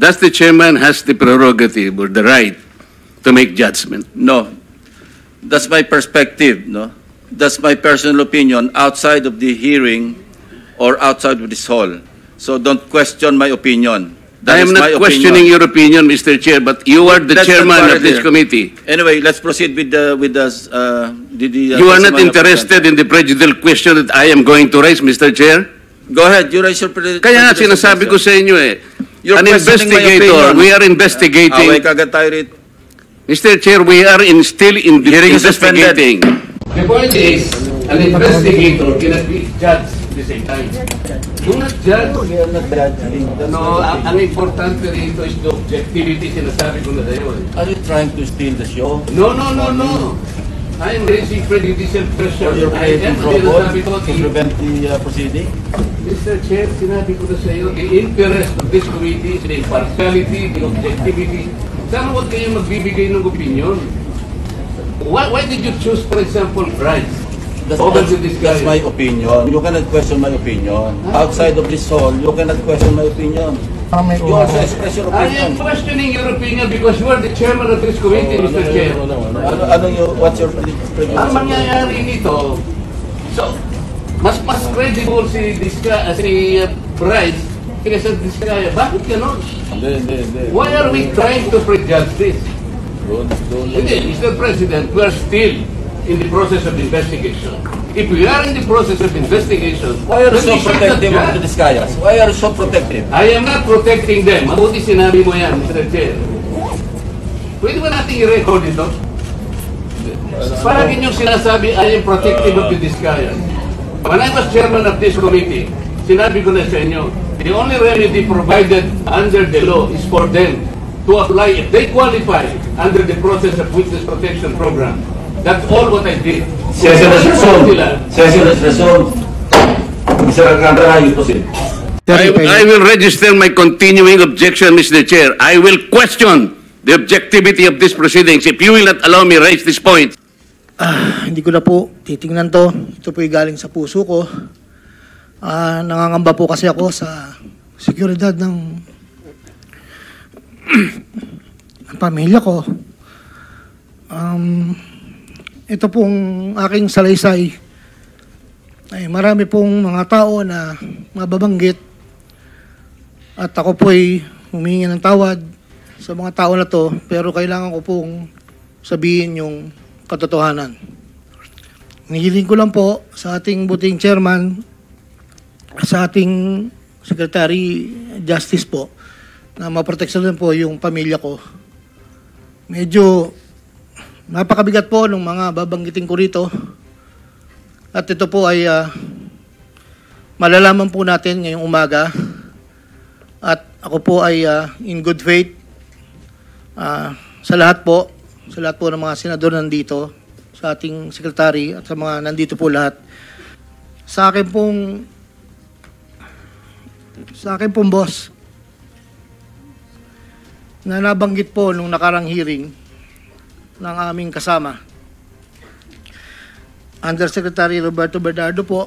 Does the chairman has the prerogative or the right to make judgment? No. That's my perspective, no? That's my personal opinion outside of the hearing or outside of this hall. So don't question my opinion. I am not questioning your opinion, Mr. Chair, but you are the chairman of this committee. Anyway, let's proceed with the You are not interested in the prejudicial question that I am going to raise, Mr. Chair? Go ahead, you raise your prejudicial Kaya nga sinasabi ko sa inyo You're an questioning my investigator, opinion. we are investigating. Away kagad tayo rito. Mr. Chair, we are still in the Hearing is suspended. investigating. The point is, an investigator cannot be judged at the same time. Do not judge. No, ang importante rito is the objectivity, sinasabi ko na sa'yo. Are you trying to steal the show? No. I am raising prejudicial pressure. Or you're I am playing trouble sinasabi ko, to prevent the proceeding? Mr. Chair, sinabi ko na sa iyo, the interest of this committee is the impartiality, the objectivity. Sana huwag kayong magbibigay ng opinion. Why did you choose, for example, Bryce? That's my opinion. You cannot question my opinion. Outside of this hall, you cannot question my opinion. You also express your I am opinion. questioning your opinion because you are the chairman of this committee, Mr. Chair. What's your prejudice? Ang mangyayari nito, so, mas credible si Bryce kaysa Diskaya. Bakit ganon? Why are we trying to prejudge this? Hindi, Mr. President, we are still in the process of investigation. If we are in the process of investigation, Why are you then so we should protective not of the judge. Discayas? Why are you so protective? I am not protecting them. Mabuti sinabi mo yan, Mr. Chair. Pwede ba natin i-record ito? Parang inyong sinasabi, I am protective of the Discayas. When I was chairman of this committee, sinabi ko na sa inyo, the only remedy provided under the law is for them to apply if they qualify under the process of witness protection program. That's all what I did. Session is resolved. Session is resolved. Mr. Alcantara, you proceed. I will register my continuing objection, Mr. Chair. I will question the objectivity of these proceedings if you will not allow me raise this point. Hindi ko na po titingnan to. Ito po galing sa puso ko. Nangangamba po kasi ako sa seguridad ng pamilya ko. Ito pong aking salaysay ay marami pong mga tao na mababanggit at ako po ay humingi ng tawad sa mga tao na to, pero kailangan ko pong sabihin yung katotohanan. Nihiling ko lang po sa ating buting chairman, sa ating Secretary Justice po, na maproteksahan po yung pamilya ko. Medyo napakabigat po ng mga babanggitin ko rito. At ito po ay malalaman po natin ngayong umaga. At ako po ay in good faith sa lahat po ng mga senador nandito, sa ating secretary at sa mga nandito po lahat. Sa akin pong boss, na nabanggit po nung nakarang hearing ng aming kasama, Undersecretary Roberto Bernardo po.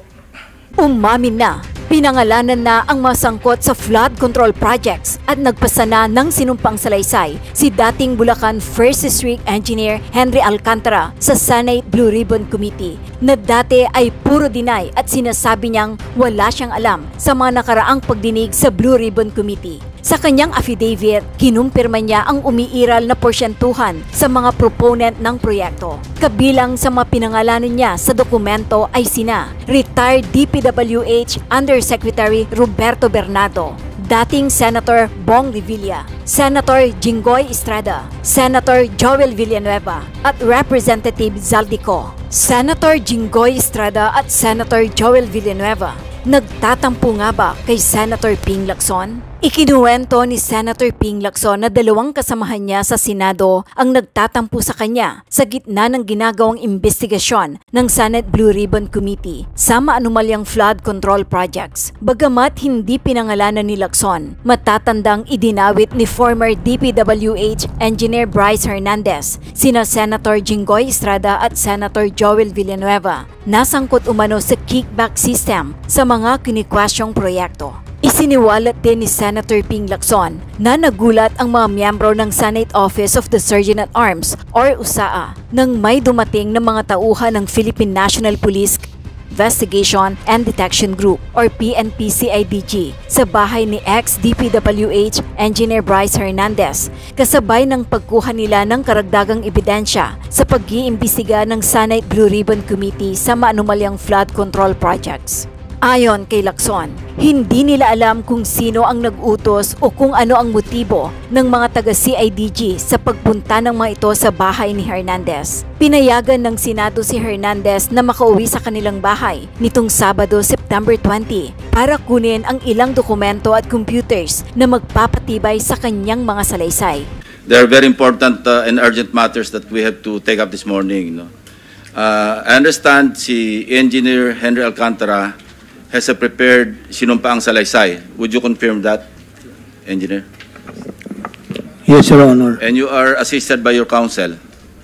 Umamin na, pinangalanan na ang masangkot sa flood control projects at nagpasana ng sinumpang salaysay si dating Bulacan First District Engineer Henry Alcantara sa Senate Blue Ribbon Committee na dati ay puro deny at sinasabi niyang wala siyang alam sa mga nakaraang pagdinig sa Blue Ribbon Committee. Sa kanyang affidavit, kinumpirma niya ang umiiral na porsyentuhan sa mga proponent ng proyekto. Kabilang sa mga pinangalanan niya sa dokumento ay sina retired DPWH Undersecretary Roberto Bernardo, dating Senator Bong Revilla, Senator Jinggoy Estrada, Senator Joel Villanueva at Representative Zaldico. Senator Jinggoy Estrada at Senator Joel Villanueva, nagtatampo nga ba kay Senator Ping Lacson? Ikinuwento ni Senator Ping Lacson na dalawang kasamahan niya sa Senado ang nagtatampo sa kanya sa gitna ng ginagawang investigasyon ng Senate Blue Ribbon Committee sa maanumalyang flood control projects. Bagamat hindi pinangalanan ni Lacson, matatandang idinawit ni former DPWH Engineer Bryce Hernandez, sina Senator Jinggoy Estrada at Senator Joel Villanueva, nasangkot umano sa kickback system sa mga kinikwestyong proyekto. Isiniwalat din ni Senator Ping Lacson na nagulat ang mga miyembro ng Senate Office of the Surgeon at Arms or USAA nang may dumating ng mga tauhan ng Philippine National Police Investigation and Detection Group or PNP-CIDG sa bahay ni ex-DPWH Engineer Bryce Hernandez kasabay ng pagkuha nila ng karagdagang ebidensya sa pag-iimbestiga ng Senate Blue Ribbon Committee sa maanumalyang flood control projects. Ayon kay Lacson, hindi nila alam kung sino ang nag-utos o kung ano ang motibo ng mga taga-CIDG sa pagpunta ng mga ito sa bahay ni Hernandez. Pinayagan ng Senado si Hernandez na makauwi sa kanilang bahay nitong Sabado, September 20 para kunin ang ilang dokumento at computers na magpapatibay sa kanyang mga salaysay. There are very important and urgent matters that we have to take up this morning. No? I understand si Engineer Henry Alcantara has a prepared sinumpaang salaysay. Would you confirm that, Engineer? Yes, Your Honor. And you are assisted by your counsel?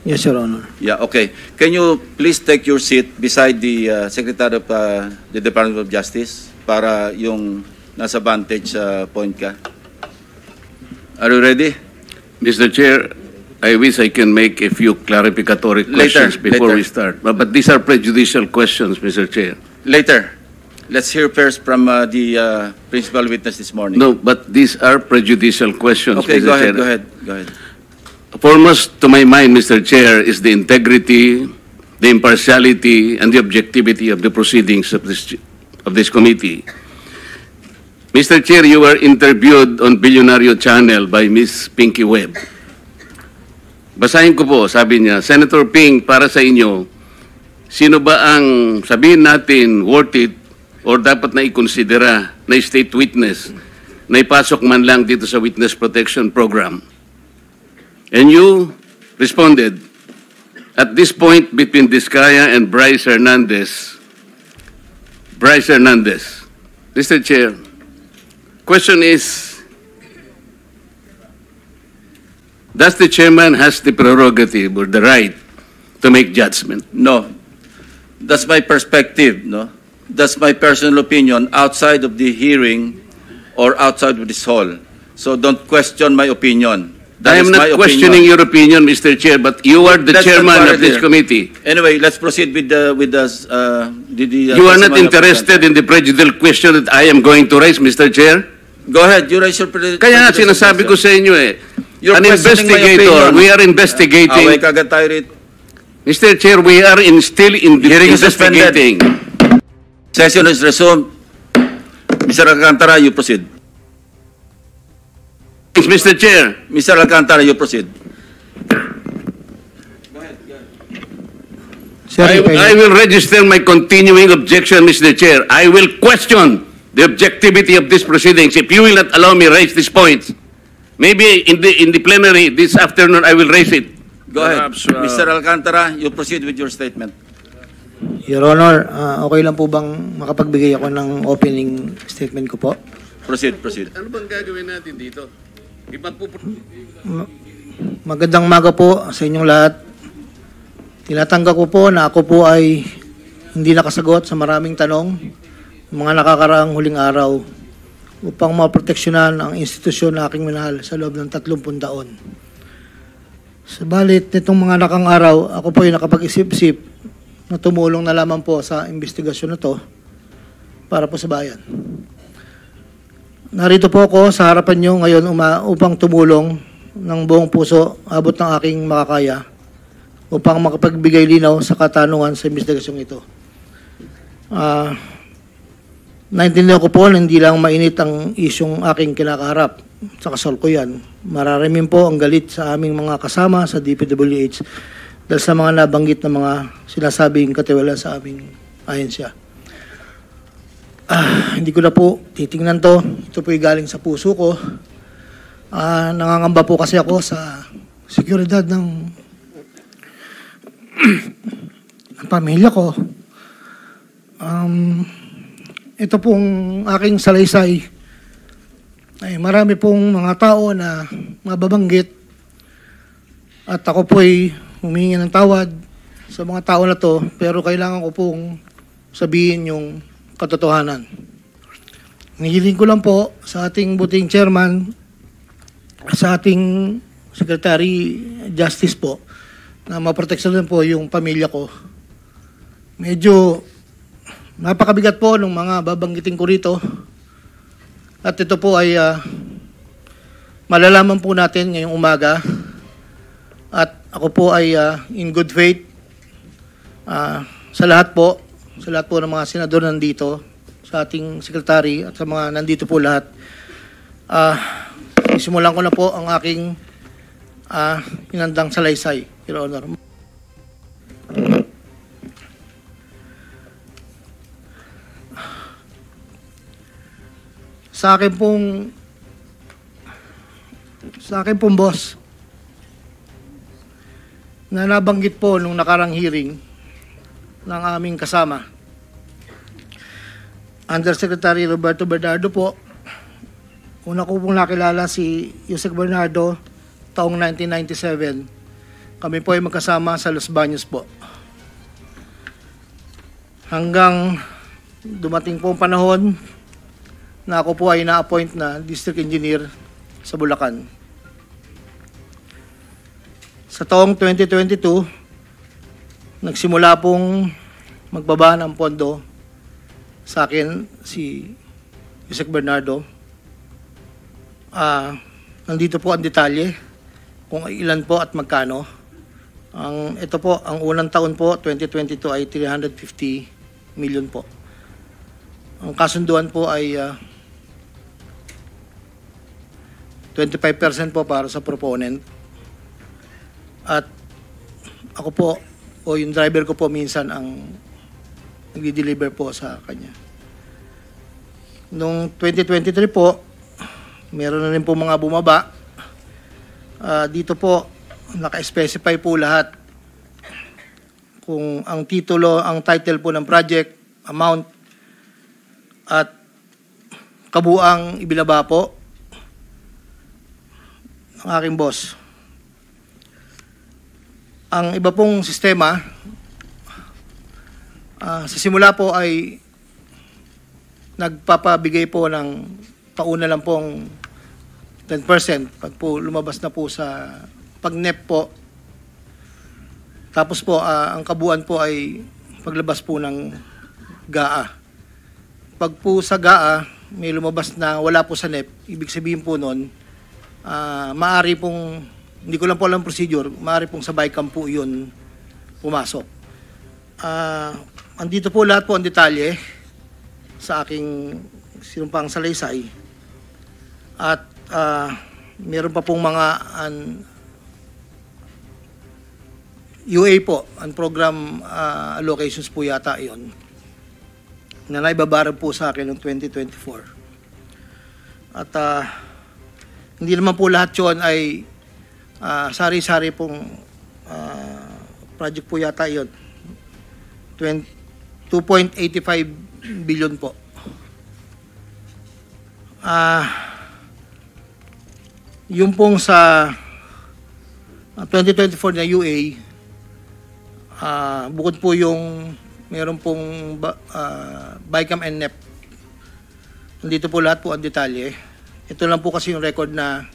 Yes, Your Honor. Yeah, okay. Can you please take your seat beside the Secretary of the Department of Justice para yung nasa vantage point ka? Are you ready? Mr. Chair, I wish I can make a few clarificatory questions before we start. But these are prejudicial questions, Mr. Chair. Later. Let's hear first from the principal witness this morning. No, but these are prejudicial questions, Okay, Mr. Chair. go ahead. Foremost to my mind, Mr. Chair, is the integrity, the impartiality, and the objectivity of the proceedings of this committee. Mr. Chair, you were interviewed on Billionario Channel by Ms. Pinky Webb. Basahin ko po, sabi niya, Senator Ping, para sa inyo, sino ba ang sabihin natin worth it or dapat na ikonsidera na state witness na ipasok man lang dito sa Witness Protection Program? And you responded, at this point between Diskaya and Bryce Hernandez, Mr. Chair, question is, does the chairman has the prerogative or the right to make judgment? No. That's my perspective, no? That's my personal opinion outside of the hearing or outside of this hall. So don't question my opinion. I am not questioning your opinion, Mr. Chair, but you are the chairman of this committee. Anyway, let's proceed with the You are not interested in the prejudicial question that I am going to raise, Mr. Chair? Go ahead, you raise your Kaya nga sinasabi ko sa inyo You're an questioning my investigator, opinion. we are investigating. Away kagad tayo rito. Mr. Chair, we are still Hearing is investigating. Session is resumed. Mr. Alcantara, you proceed. Thanks, Mr. Chair. Mr. Alcantara, you proceed. I will register my continuing objection, Mr. Chair. I will question the objectivity of these proceedings if you will not allow me raise these points. Maybe in the plenary this afternoon I will raise it. Go ahead. Mr. Alcantara, you proceed with your statement. Your Honor, okay lang po bang makapagbigay ako ng opening statement ko po? Proceed. Ano bang gagawin natin dito? Magandang umaga po sa inyong lahat. Tinatanggap ko po na ako po ay hindi nakasagot sa maraming tanong mga nakakaraang huling araw upang maproteksyonan ang institusyon na aking minahal sa loob ng 30 taon. Sabalit nitong mga nakang araw, ako po ay nakapag-isip-isip na tumulong na lamang po sa investigasyon na to para po sa bayan. Narito po ako sa harapan nyo ngayon upang tumulong ng buong puso abot ng aking makakaya upang makapagbigay linaw sa katanungan sa investigasyong ito. Naintindihan ko po na hindi lang mainit ang isyong aking kinakaharap sa kasalukuyan. Mararamin po ang galit sa aming mga kasama sa DPWH dahil sa mga nabanggit na mga sinasabing katiwala sa aming ahensya. Hindi ko na po titingnan to. Ito po ay galing sa puso ko. Nangangamba po kasi ako sa seguridad ng pamilya ko. Ito pong aking salaysay ay marami pong mga tao na mababanggit at ako po ay humingi ng tawad sa mga tao na to, pero kailangan ko pong sabihin yung katotohanan. Nihiling ko lang po sa ating buting chairman, sa ating Secretary Justice po, na maproteksahan po yung pamilya ko. Medyo napakabigat po ng mga babanggitin ko rito. At ito po ay malalaman po natin ngayong umaga. At ako po ay in good faith sa lahat po ng mga senador nandito, sa ating sekretary at sa mga nandito po lahat. Simulan ko na po ang aking hinandang salaysay, Your Honor. Sa akin pong boss, na nabanggit po nung nakarang hearing ng aming kasama, Undersecretary Roberto Bernardo po. Una ko pong nakilala si Yusek Bernardo taong 1997. Kami po ay magkasama sa Los Baños po. Hanggang dumating po ang panahon na ako po ay na-appoint na District Engineer sa Bulacan. Sa taong 2022, nagsimula pong magbaba ng pondo sa akin si Yusek Bernardo. Nandito po ang detalye kung ilan po at magkano. Ito po, ang unang taon po, 2022 ay 350 million po. Ang kasunduan po ay 25% po para sa proponent. At ako po, o yung driver ko po minsan ang nag-deliver po sa kanya. Noong 2023 po, meron na rin po mga bumaba. Dito po, naka-specify po lahat kung ang titulo, ang title po ng project, amount, at kabuang ibinaba po ng aking boss. Ang iba pong sistema, sa simula po ay nagpapabigay po ng pauna lang pong 10% pag po lumabas na po sa pag-NEP po. Tapos po ang kabuuan po ay paglabas po ng GAA. Pag po sa GAA may lumabas na wala po sa NEP, ibig sabihin po nun, maaari pong, hindi ko lang po alam procedure, maaari pong sa BICAM po yun pumasok. Andito po lahat po ang detalye sa aking sinumpang salaysay. At meron pa pong mga UA po, program allocations po yata yon na naibabaran po sa akin noong 2024. At hindi naman po lahat yun ay sari-sari pong project po yata yon. 2.85 billion po. Yung pong sa 2024 na UA, bukod po yung meron pong BICAM and NEP. Nandito po lahat po ang detalye. Ito lang po kasi yung record na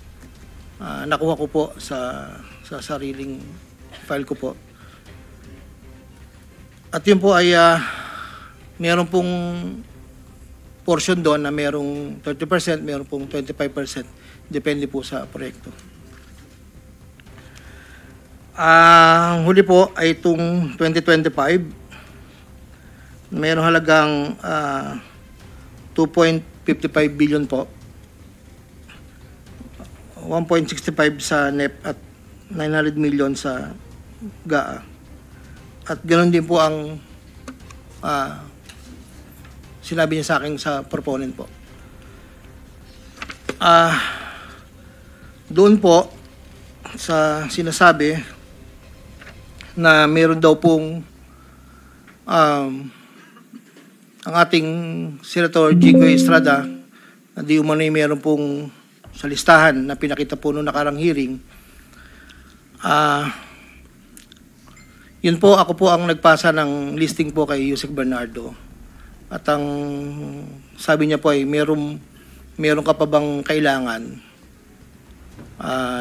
nakuha ko po sa sariling file ko po. At yun po ay meron pong portion doon na merong 30%, meron pong 25%. Depende po sa proyekto. Ang huli po ay itong 2025. Merong halagang 2.55 billion po. 1.65 sa NEP at 900 million sa GAA. At ganoon din po ang sinabi niya sa akin sa proponent po. Doon po sa sinasabi na meron daw pong ang ating Senator Jigo Estrada na di umano'y meron pong sa listahan na pinakita po noong nakarang hearing. Yun po, ako po ang nagpasa ng listing po kay Yusek Bernardo. At ang sabi niya po ay meron ka pa bang kailangan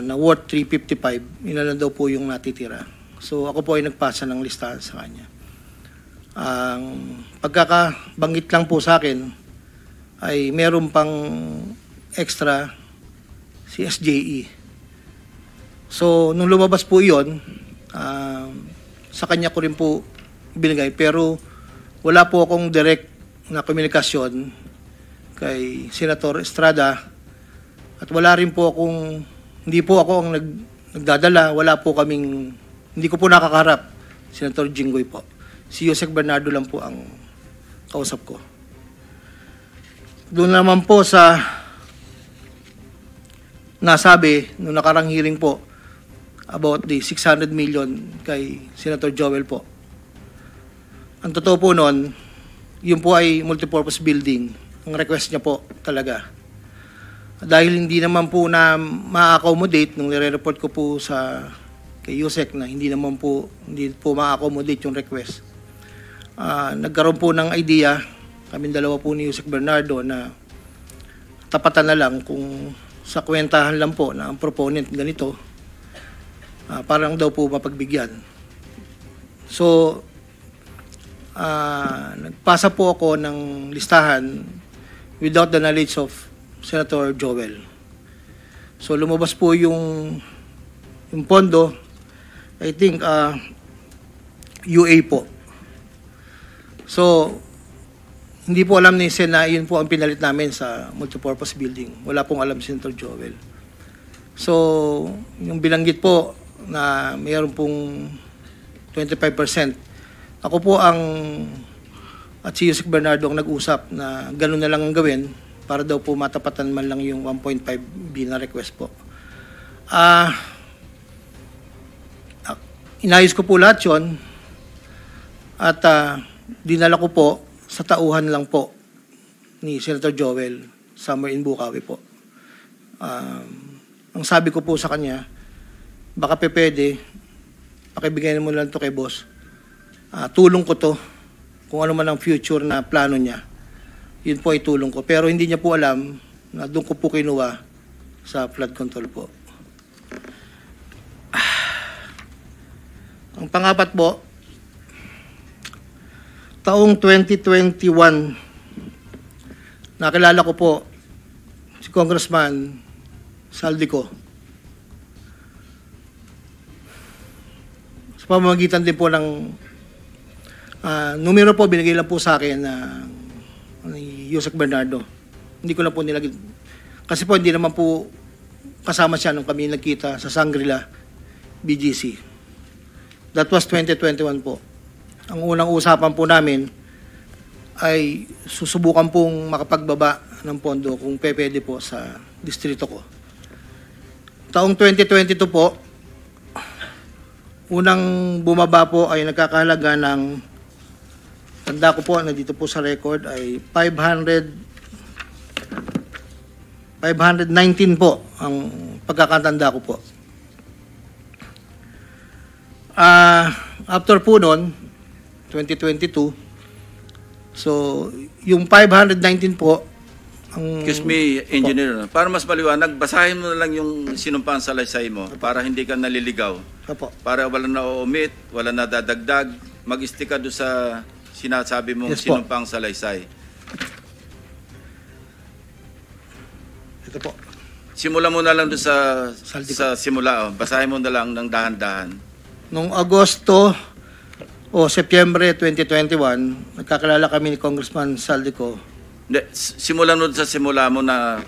na worth 355, ilan daw po yung natitira. So ako po ay nagpasa ng listahan sa kanya. Ang pagkakabanggit lang po sa akin ay meron pang extra si SJE. So nung lumabas po iyon, sa kanya ko rin po binigay, pero wala po akong direct na komunikasyon kay Senator Estrada at wala rin po akong, hindi po ako ang nagdadala, wala po kaming, hindi ko po nakakaharap Senator Jinggoy po. Si Yusek Bernardo lang po ang kausap ko. Doon naman po sa nasabi nung nakarang hearing po about the 600 million kay Senator Joel po. Ang totoo po noon, yun po ay multipurpose building. Ang request niya po talaga. Dahil hindi naman po na ma-accommodate nung nire-report ko po sa kay Yusek na hindi po ma-accommodate yung request. Nagkaroon po ng idea, kaming dalawa po ni Yusek Bernardo, na tapatan na lang kung sa kwentahan lang po na ang proponent ganito, parang daw po mapagbigyan. So, nagpasa po ako ng listahan without the knowledge of Senator Joel. So lumabas po yung pondo, I think UA po. So hindi po alam ni Sen na yun po ang pinalit namin sa multipurpose building. Wala pong alam si Senator Joel. So yung bilanggit po na mayroon pong 25%, ako po at si Yusek Bernardo ang nag-usap na gano'n na lang ang gawin para daw po matapatan man lang yung 1.5B na request po. Inayos ko po lahat yun at dinala ko po sa tauhan lang po ni Senator Joel somewhere in Bukawi po. Ang sabi ko po sa kanya, baka pwede, pakibigay mo lang to kay boss. Tulong ko to, kung ano man ang future na plano niya, yun po ay tulong ko. Pero hindi niya po alam na doon ko po kinuha sa flood control po. Ang pangapat po, taong 2021, nakilala ko po si Congressman Saldico. Sa pamamagitan din po ng numero po, binigay lang po sa akin ni Yusek Bernardo. Hindi ko na po nilagay. Kasi po hindi naman po kasama siya nung kami nagkita sa Shangri-La, BGC. That was 2021 po. Ang unang usapan po namin ay susubukan pong makapagbaba ng pondo kung pwede po sa distrito ko. Taong 2022 po, unang bumaba po ay nagkakahalaga ng, tanda ko po, nandito po sa record, ay 519 po ang pagkakatanda ko po. After po noon, 2022, so yung 519 po, ang... Excuse me, Engineer, para mas maliwanag, basahin mo na lang yung sinumpang salaysay mo para hindi ka naliligaw. Opo. Para wala na omit, wala na dadagdag, mag-stick ka doon sa sinasabi mong Yes po. sinumpang salaysay. Ito po. Simula mo na lang doon sa Saldico. simula. Basahin mo na lang ng dahan-dahan. Noong Agosto o Setyembre 2021, nagkakilala kami ni Congressman Saldico. Hindi, simulan mo sa simula mo na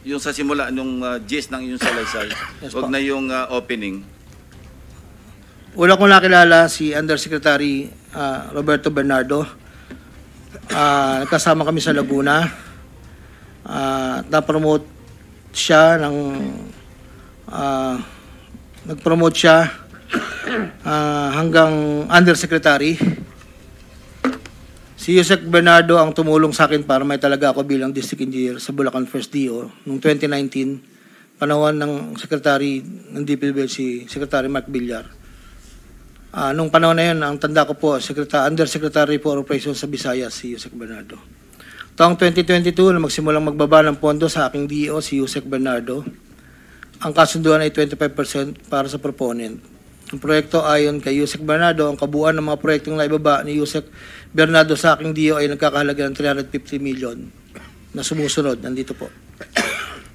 yung sa simula nung gist ng yung salaysay. Yes Huwag po. na yung opening. Una kong nakilala si Undersecretary Roberto Bernardo. Nagkasama kami sa Laguna. Na-promote siya ng nag-promote siya hanggang Undersecretary. Si Yusek Bernardo ang tumulong sa akin para may talaga ako bilang District Engineer sa Bulacan First DO noong 2019, panahon ng Secretary ng DPWH si Secretary Mark Villar. Nung panahon na yun, ang tanda ko po, Undersecretary for Operations sa Visayas, si Yusek Bernardo. Taong 2022 na magsimulang magbaba ng pondo sa aking DO si Yusek Bernardo. Ang kasunduan ay 25% para sa proponent. Ang proyekto ayon kay Yusek Bernardo, ang kabuuan ng mga proyektong naibaba ni Yusek Bernardo sa aking DO ay nagkakahalaga ng 350 million na sumusunod. Nandito po.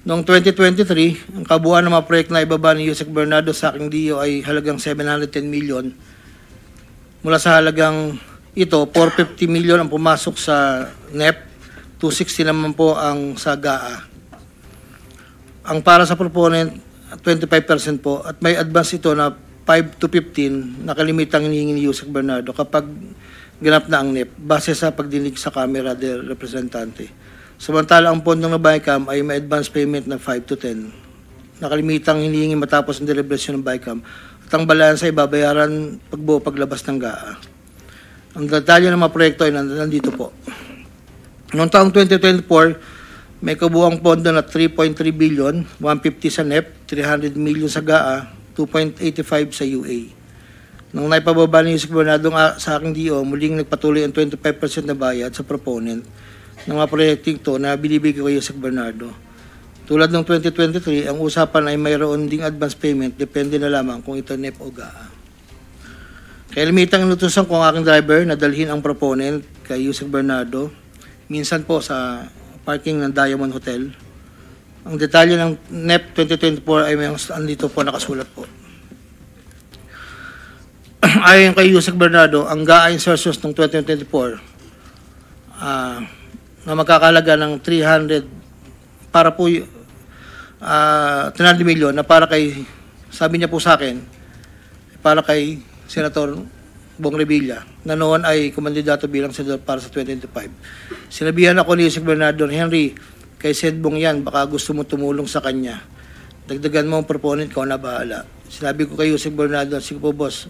Noong 2023, ang kabuuan ng mga proyekto na ibaba ni Yusek Bernardo sa aking DO ay halagang 710 million. Mula sa halagang ito, 450 million ang pumasok sa NEP, 260 naman po ang sa GAA. Ang para sa proponent, 25% po, at may advance ito na 5 to 15 na kalimitang hinihingi ni Yusek Bernardo kapag ganap na ang NEP, base sa pagdinig sa Kamera del Representante. Samantala, ang pondong na BICAM ay may advance payment na 5 to 10 na kalimitang hinihingi matapos ang deliberasyon ng BICAM at ang balansa ay babayaran pagbuo paglabas ng GAA. Ang detalye ng mga proyekto ay nandito po. Noong taong 2024, may kabuuang pondo na 3.3 billion, 150 sa NEP, 300 million sa GAA, 2.85 sa UA. Nung naipababa ni Yusek Bernardo sa aking DO, muling nagpatuloy ang 25% na bayad sa proponent ng mga proyekting to na binibigay ko Yusek Bernardo. Tulad ng 2023, ang usapan ay mayroon ding advance payment, depende na lamang kung ito NEP o GAA. Kaya limitang inutusan ko ang aking driver na dalhin ang proponent kay Yusek Bernardo, minsan po sa parking ng Diamond Hotel. Ang detalye ng NEP 2024 ay may andito po nakasulat po. Ayon kay Yusek Bernardo, ang GAA insertions ng 2024 na magkakalaga ng 300 para po 300 million na para kay, sabi niya po sa akin, para kay Senator Bong Revilla na noon ay kumandidato bilang senador para sa 2025. Sinabihan ako ni Yusek Bernardo, Henry, kay Sed Bong yan, baka gusto mo tumulong sa kanya. Dagdagan mo ang proponent ko na bahala. Sinabi ko kay Yusek Bernardo, sige po boss,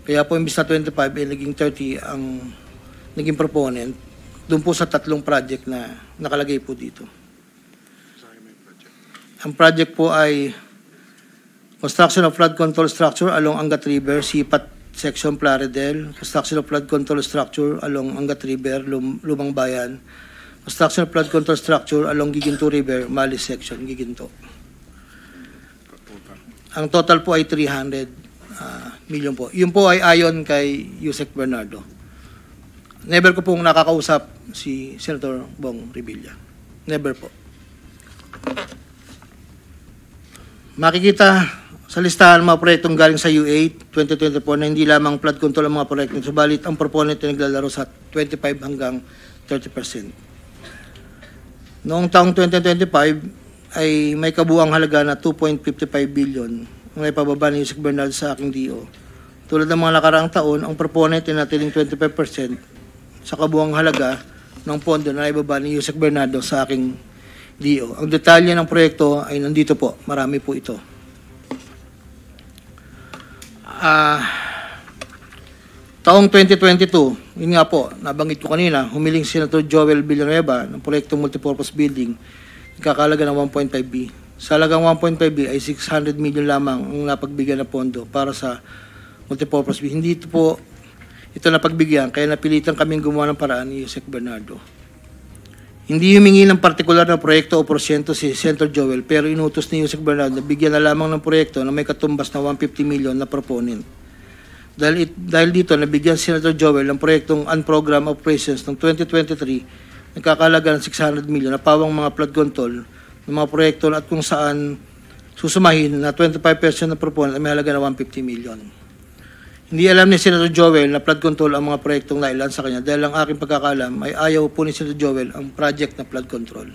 kaya po imbis na 25 ay naging 30 ang naging proponent doon po sa tatlong project na nakalagay po dito. Ang project po ay construction of flood control structure along Angat River, Sipat Section Plaridel, construction of flood control structure along Angat River, Lumang Bayan, construction of flood control structure along Giginto River, Malis Section, Giginto. Ang total po ay 300 million po. Yun po ay ayon kay Yusek Bernardo. Never ko pong nakakausap si Senator Bong Revilla. Never po. Makikita sa listahan ng mga proyektong galing sa UA 2024 na hindi lamang flood control ang mga proyekto, subalit ang proponent ay naglalaro sa 25 hanggang 30%. Noong taong 2025 ay may kabuuang halaga na 2.55 billion ang naipababa ni Yusek Bernardo sa aking DO. Tulad ng mga nakaraang taon, ang proponent ay natiling 25% sa kabuuang halaga ng pondo na naibaba ni Yusek Bernardo sa aking DO. Ang detalye ng proyekto ay nandito po. Marami po ito. Taong 2022, yun nga po, nabanggit ko kanina, humiling si Senator Joel Villanueva ng proyektong multipurpose building, kakalaga ng 1.5B. Sa halagang 1.5B ay 600 million lamang ang napagbigyan na pondo para sa multipurpose building. Hindi ito po ito na pagbigyan, kaya napilitan kaming gumawa ng paraan ni Yusek Bernardo. Hindi humingi ng partikular na proyekto o porsyento si Senator Joel, pero inutos ni Yusek Bernardo na bigyan na lamang ng proyekto na may katumbas na 150 million na proponent. Dahil dito, nabigyan si Senator Joel ng proyektong unprogrammed operations ng 2023, nagkakalaga ng 600 million na pawang mga flood control ng mga proyekto at kung saan susumahin na 25% ng proponent ay may halaga na 150 million. Hindi alam ni Senator Joel na flood control ang mga proyektong nailan sa kanya dahil ang aking pagkakalam ay ayaw po ni Senator Joel ang project na flood control.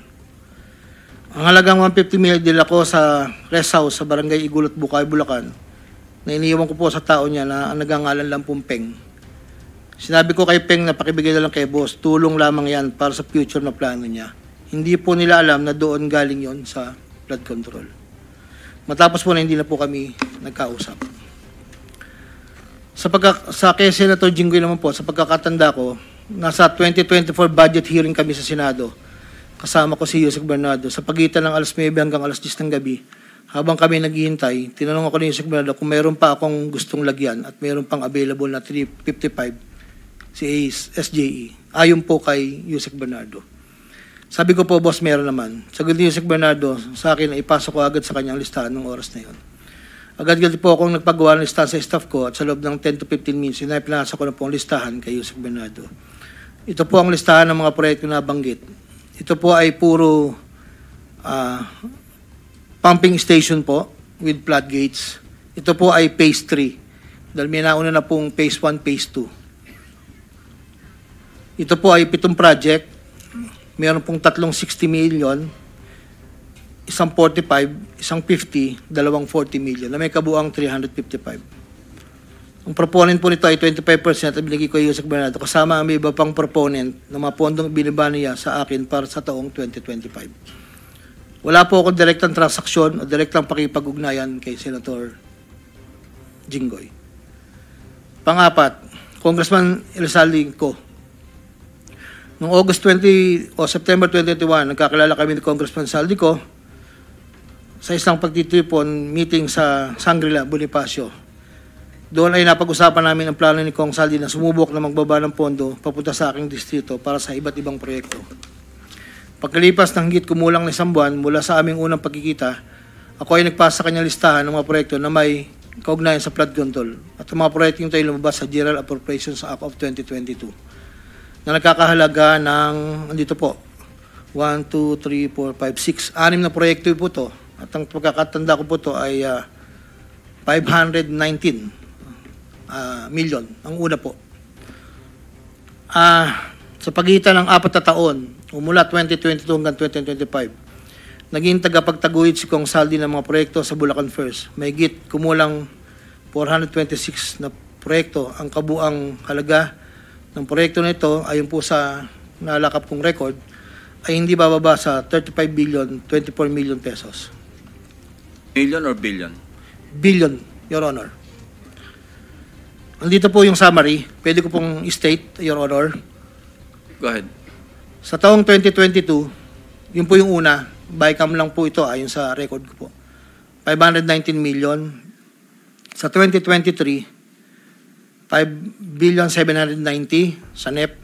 Ang halagang 150 million dila ko sa rest house sa Barangay Igulot, Bukay, Bulacan na iniiwan ko po sa tao niya na ang nagangalan lang pong Peng. Sinabi ko kay Peng na pakibigay na lang kay boss, tulong lamang yan para sa future na plano niya. Hindi po nila alam na doon galing yon sa flood control. Matapos po na hindi na po kami nagkausap. Sa kay Senator Jinggoy naman po, sa pagkakatanda ko, nasa 2024 budget hearing kami sa Senado. Kasama ko si Yusek Bernardo. Sa pagitan ng alas 9 hanggang alas 10 ng gabi, habang kami naghihintay, tinanong ako ni Yusek Bernardo kung meron pa akong gustong lagyan at meron pang available na 355. si SJE. Ayon po kay Yusek Bernardo. Sabi ko po, boss, meron naman. Sagot ni Yusek Bernardo sa akin na ipasok ko agad sa kanyang listahan ng oras na yun. Agad-agad po akong nagpagawa ng listahan sa staff ko at sa loob ng 10 to 15 minutes, pinasa ko na po ang listahan kay Yusek Bernardo. Ito po ang listahan ng mga proyekto na banggit. Ito po ay puro pumping station po with floodgates. Ito po ay phase 3. Dahil may nauna na pong phase 1, phase 2. Ito po ay 7 project. Meron pong 360 million, isang 45, isang 50, dalawang 40 million na may kabuang 355. Ang proponent po nito ay 25% at binigay ko yung Yusek Bernardo kasama ang may iba pang proponent na mga pondong binaba niya sa akin para sa taong 2025. Wala po akong direktang transaksyon o direktang pakipag-ugnayan kay Senator Jinggoy. Pangapat, Congressman Elsaldi ko. Noong August 20 o September 2021, nagkakilala kami ni Congressman Saldico sa isang pagtitripon meeting sa Shangri-La, Bonifacio. Doon ay napag-usapan namin ang plano ni Kong Saldi na sumubok na magbaba ng pondo papunta sa aking distrito para sa iba't ibang proyekto. Pagkalipas ng higit kumulang na isang buwan mula sa aming unang pagkikita, ako ay nagpasa sa kanyang listahan ng mga proyekto na may kaugnayan sa flood control at ang mga proyekto ito ay lumabas sa General Appropriations Act of 2022. Na nakakahalaga ng, andito po, 1, 2, 3, 4, 5, 6, 6 na proyekto po ito. At ang pagkakatanda ko po ito ay 519 million, ang una po. Sa pagitan ng 4 na taon, mula 2022 hanggang 2025, naging tagapagtaguyod si Kong Saldi ng mga proyekto sa Bulacan First. May higit kumulang 426 na proyekto, ang kabuang halaga ng proyekto na ito, ayon po sa nalakap kong record, ay hindi bababa sa 35 billion, 24 million pesos. Million or billion? Billion, Your Honor. Andito po yung summary. Pwede ko pong state, Your Honor. Go ahead. Sa taong 2022, yun po yung una, bycam lang po ito ayon sa record ko po. 519 million. Sa 2023, 5,790 sa NEP,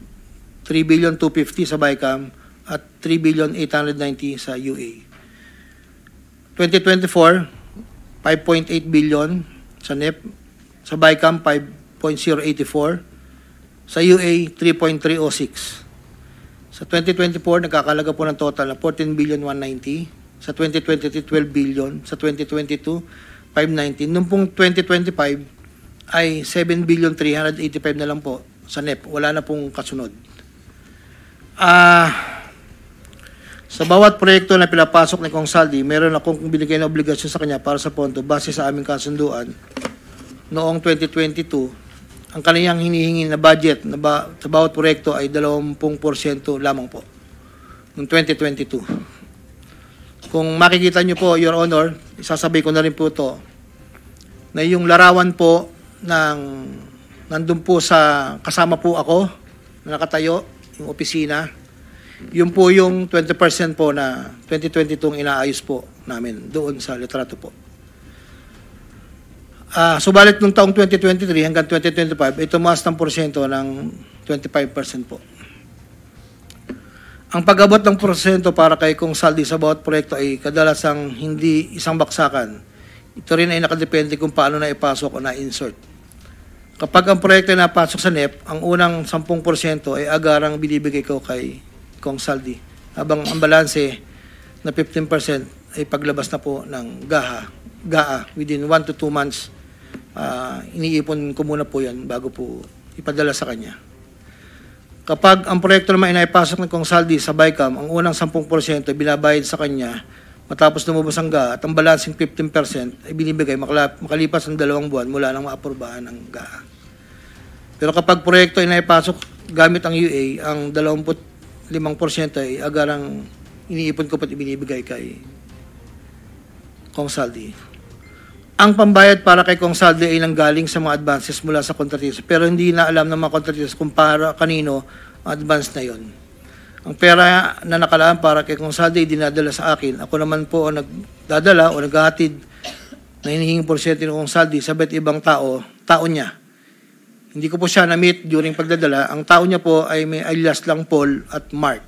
3,250 sa BICAM, at 3,890 sa UA. 2024, 5.8 billion sa NEP, sa BICAM 5.084, sa UA 3.306. Sa 2024, nagkakalaga po ng total na 14,190,000. Sa 2023, 12 billion. Sa 2022, 519. Noong pong 2025, ay 7,385 na lang po sa NEP. Wala na pong kasunod. Sa bawat proyekto na pinapasok ni Kong Saldi, meron akong binigay na obligasyon sa kanya para sa pondo base sa aming kasunduan. Noong 2022, ang kanyang hinihingi na budget sa bawat proyekto ay 20% lamang po. Noong 2022. Kung makikita nyo po, Your Honor, isasabay ko na rin po ito, na yung larawan po nandun po sa, kasama po ako, na nakatayo, yung opisina, yun po yung 20% po na 2022 inaayos po namin doon sa litrato po. Subalit nung taong 2023 hanggang 2025, ito tumaas ng porsyento ng 25% po. Ang pag-abot ng porsyento para kay Kong Saldi sa bawat proyekto ay kadalasang hindi isang baksakan. Ito rin ay nakadepende kung paano na ipasok o na-insert. Kapag ang proyekto ay napasok sa NEP, ang unang 10% ay agarang binibigay ko kay Kong Saldi. Habang ang balanse na 15% ay paglabas na po ng GAA within 1 to 2 months. Iniipon ko muna po yan bago po ipadala sa kanya. Kapag ang proyekto naman ay naipasok ng Kong Saldi sa BICAM, ang unang 10% ay binabayad sa kanya matapos lumabas ang GAA at ang balancing 15% ay binibigay makalipas ng 2 buwan mula nang maaprubahan ng GAA. Pero kapag proyekto ay naipasok gamit ang UA, ang 25% ay agarang iniipon ko pat ibinibigay kay Kong Saldi. Ang pambayad para kay Kong Saldi ay nanggaling sa mga advances mula sa kontratista, pero hindi na alam ng mga kontratista kung para kanino ang advance na yon. Ang pera na nakalaan para kay Kong Saldi ay dinadala sa akin. Ako naman po ang nagdadala o naghahatid na hinihinging porsyento ng Kong Saldi sa iba't ibang tao niya. Hindi ko po siya na-meet during pagdadala. Ang tao niya po ay may alias lang Paul at Mark.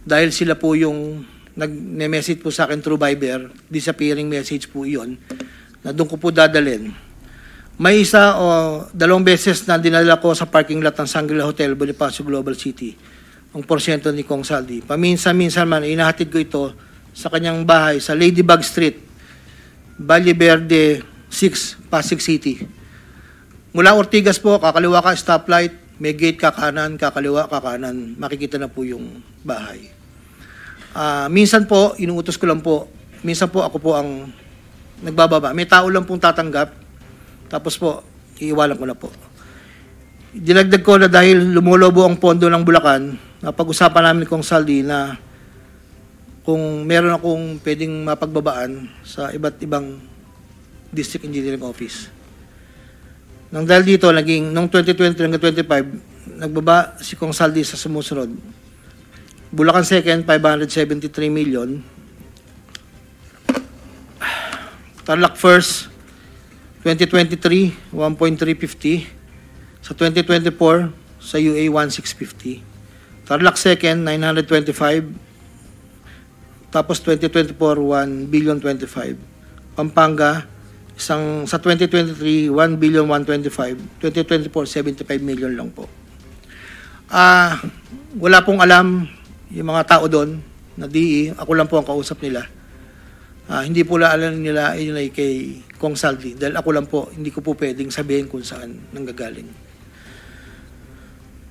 Dahil sila po yung nag-message po sa akin through Viber, disappearing message po iyon, na doon ko po dadalhin. May isa o 2 beses na dinala ko sa parking lot ng Shangri-La Hotel, Bonifacio Global City, ang porsyento ni Kong Saldi. Paminsan-minsan man, inahatid ko ito sa kanyang bahay sa Ladybug Street, Valle Verde 6, Pasig City. Mula Ortigas po, kakaliwa ka stoplight, may gate kakanan, kakaliwa kakanan, makikita na po yung bahay. Minsan po, inuutos ko lang po, minsan po ako po ang nagbababa. May tao lang pong tatanggap, tapos po, iiwalan ko na po. Dinagdag ko na dahil lumulobo ang pondo ng Bulacan, napag-usapan namin kong Saldi na kung meron akong pwedeng mapagbabaan sa iba't ibang district engineering office. Nang dahil dito, noong 2020 hanggang 2025, nagbaba si Kong Saldi sa sumusunod. Bulacan 2nd, 573 million. Tarlac 1st, 2023, 1.350. Sa 2024, sa UA, 1.650. Tarlac 2nd, 925. Tapos 2024, 1.025 billion. Pampanga, sa 2023, 1.125 billion. 2024, 75 million lang po. Wala pong alam yung mga tao doon na DE. Ako lang po ang kausap nila. Hindi po alam nila yun ay kay Kong Saldi. Dahil ako lang po, hindi ko po pwedeng sabihin kung saan nanggagaling.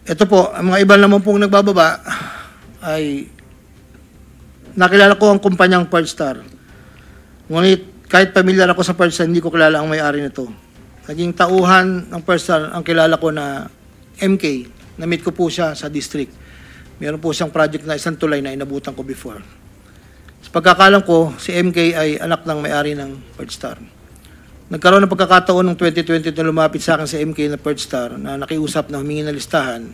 Ito po, ang mga iba naman pong nagbababa ay nakilala ko ang kumpanyang Partstar. Ngunit kahit pamilyar ako sa Partstar, hindi ko kilala ang may-ari nito. Naging tauhan ng Partstar ang kilala ko na MK. Na-meet ko po siya sa district. Meron po siyang project na isang tulay na inabutan ko before. Sa pagkakalam ko, si MK ay anak ng may-ari ng Partstar. Nagkaroon ng pagkakataon ng 2020 na lumapit sa akin si MK na Partstar na nakiusap na humingi ng listahan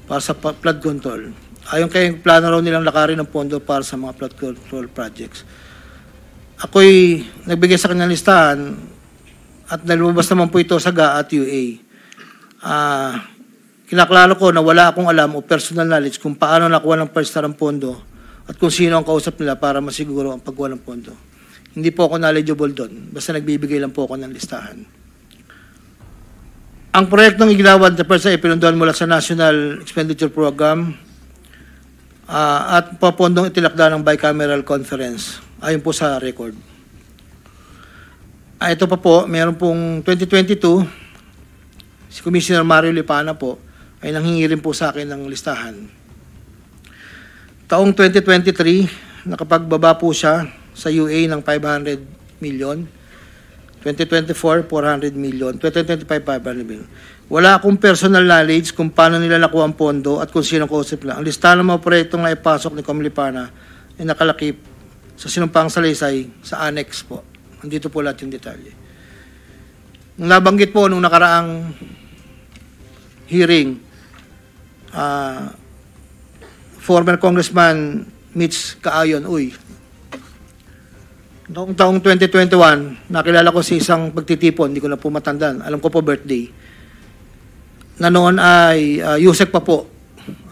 para sa flood control. Ayon kay plano raw nilang lakarin ng pondo para sa mga flood control projects. Ako'y nagbigay sa kanyang listahan at nalumabas naman po ito sa GA at UA. Kinaklaro ko na wala akong alam o personal knowledge kung paano nakuha ng Partstar ang pondo at kung sino ang kausap nila para masiguro ang pagkuha ng pondo. Hindi po ako knowledgeable doon, basta nagbibigay lang po ako ng listahan. Ang proyektong iginawad na Partstar ay pinunduan mula sa National Expenditure Program at papondong itilakda ng bicameral conference. Ayon po sa record. Ito pa po, meron pong 2022, si Commissioner Mario Lipana po, ay nanghingi rin po sa akin ng listahan. Taong 2023, nakapagbaba po siya sa UA ng 500 million. 2024, 400 million. 2025, 500 million. Wala akong personal knowledge kung paano nila nakuha ang pondo at kung sino kausap lang. Ang listahan ng mga proyektong naipasok ni Com Lipana ay nakalakip sa Sinumpang Salaysay sa annex po. Andito po lahat yung detalye. Nung nabanggit po nung nakaraang hearing, former Congressman Mitch Kaayon, noong taong 2021, nakilala ko si isang pagtitipon, hindi ko na po matandaan, alam ko po birthday, na noon ay Yusek pa po,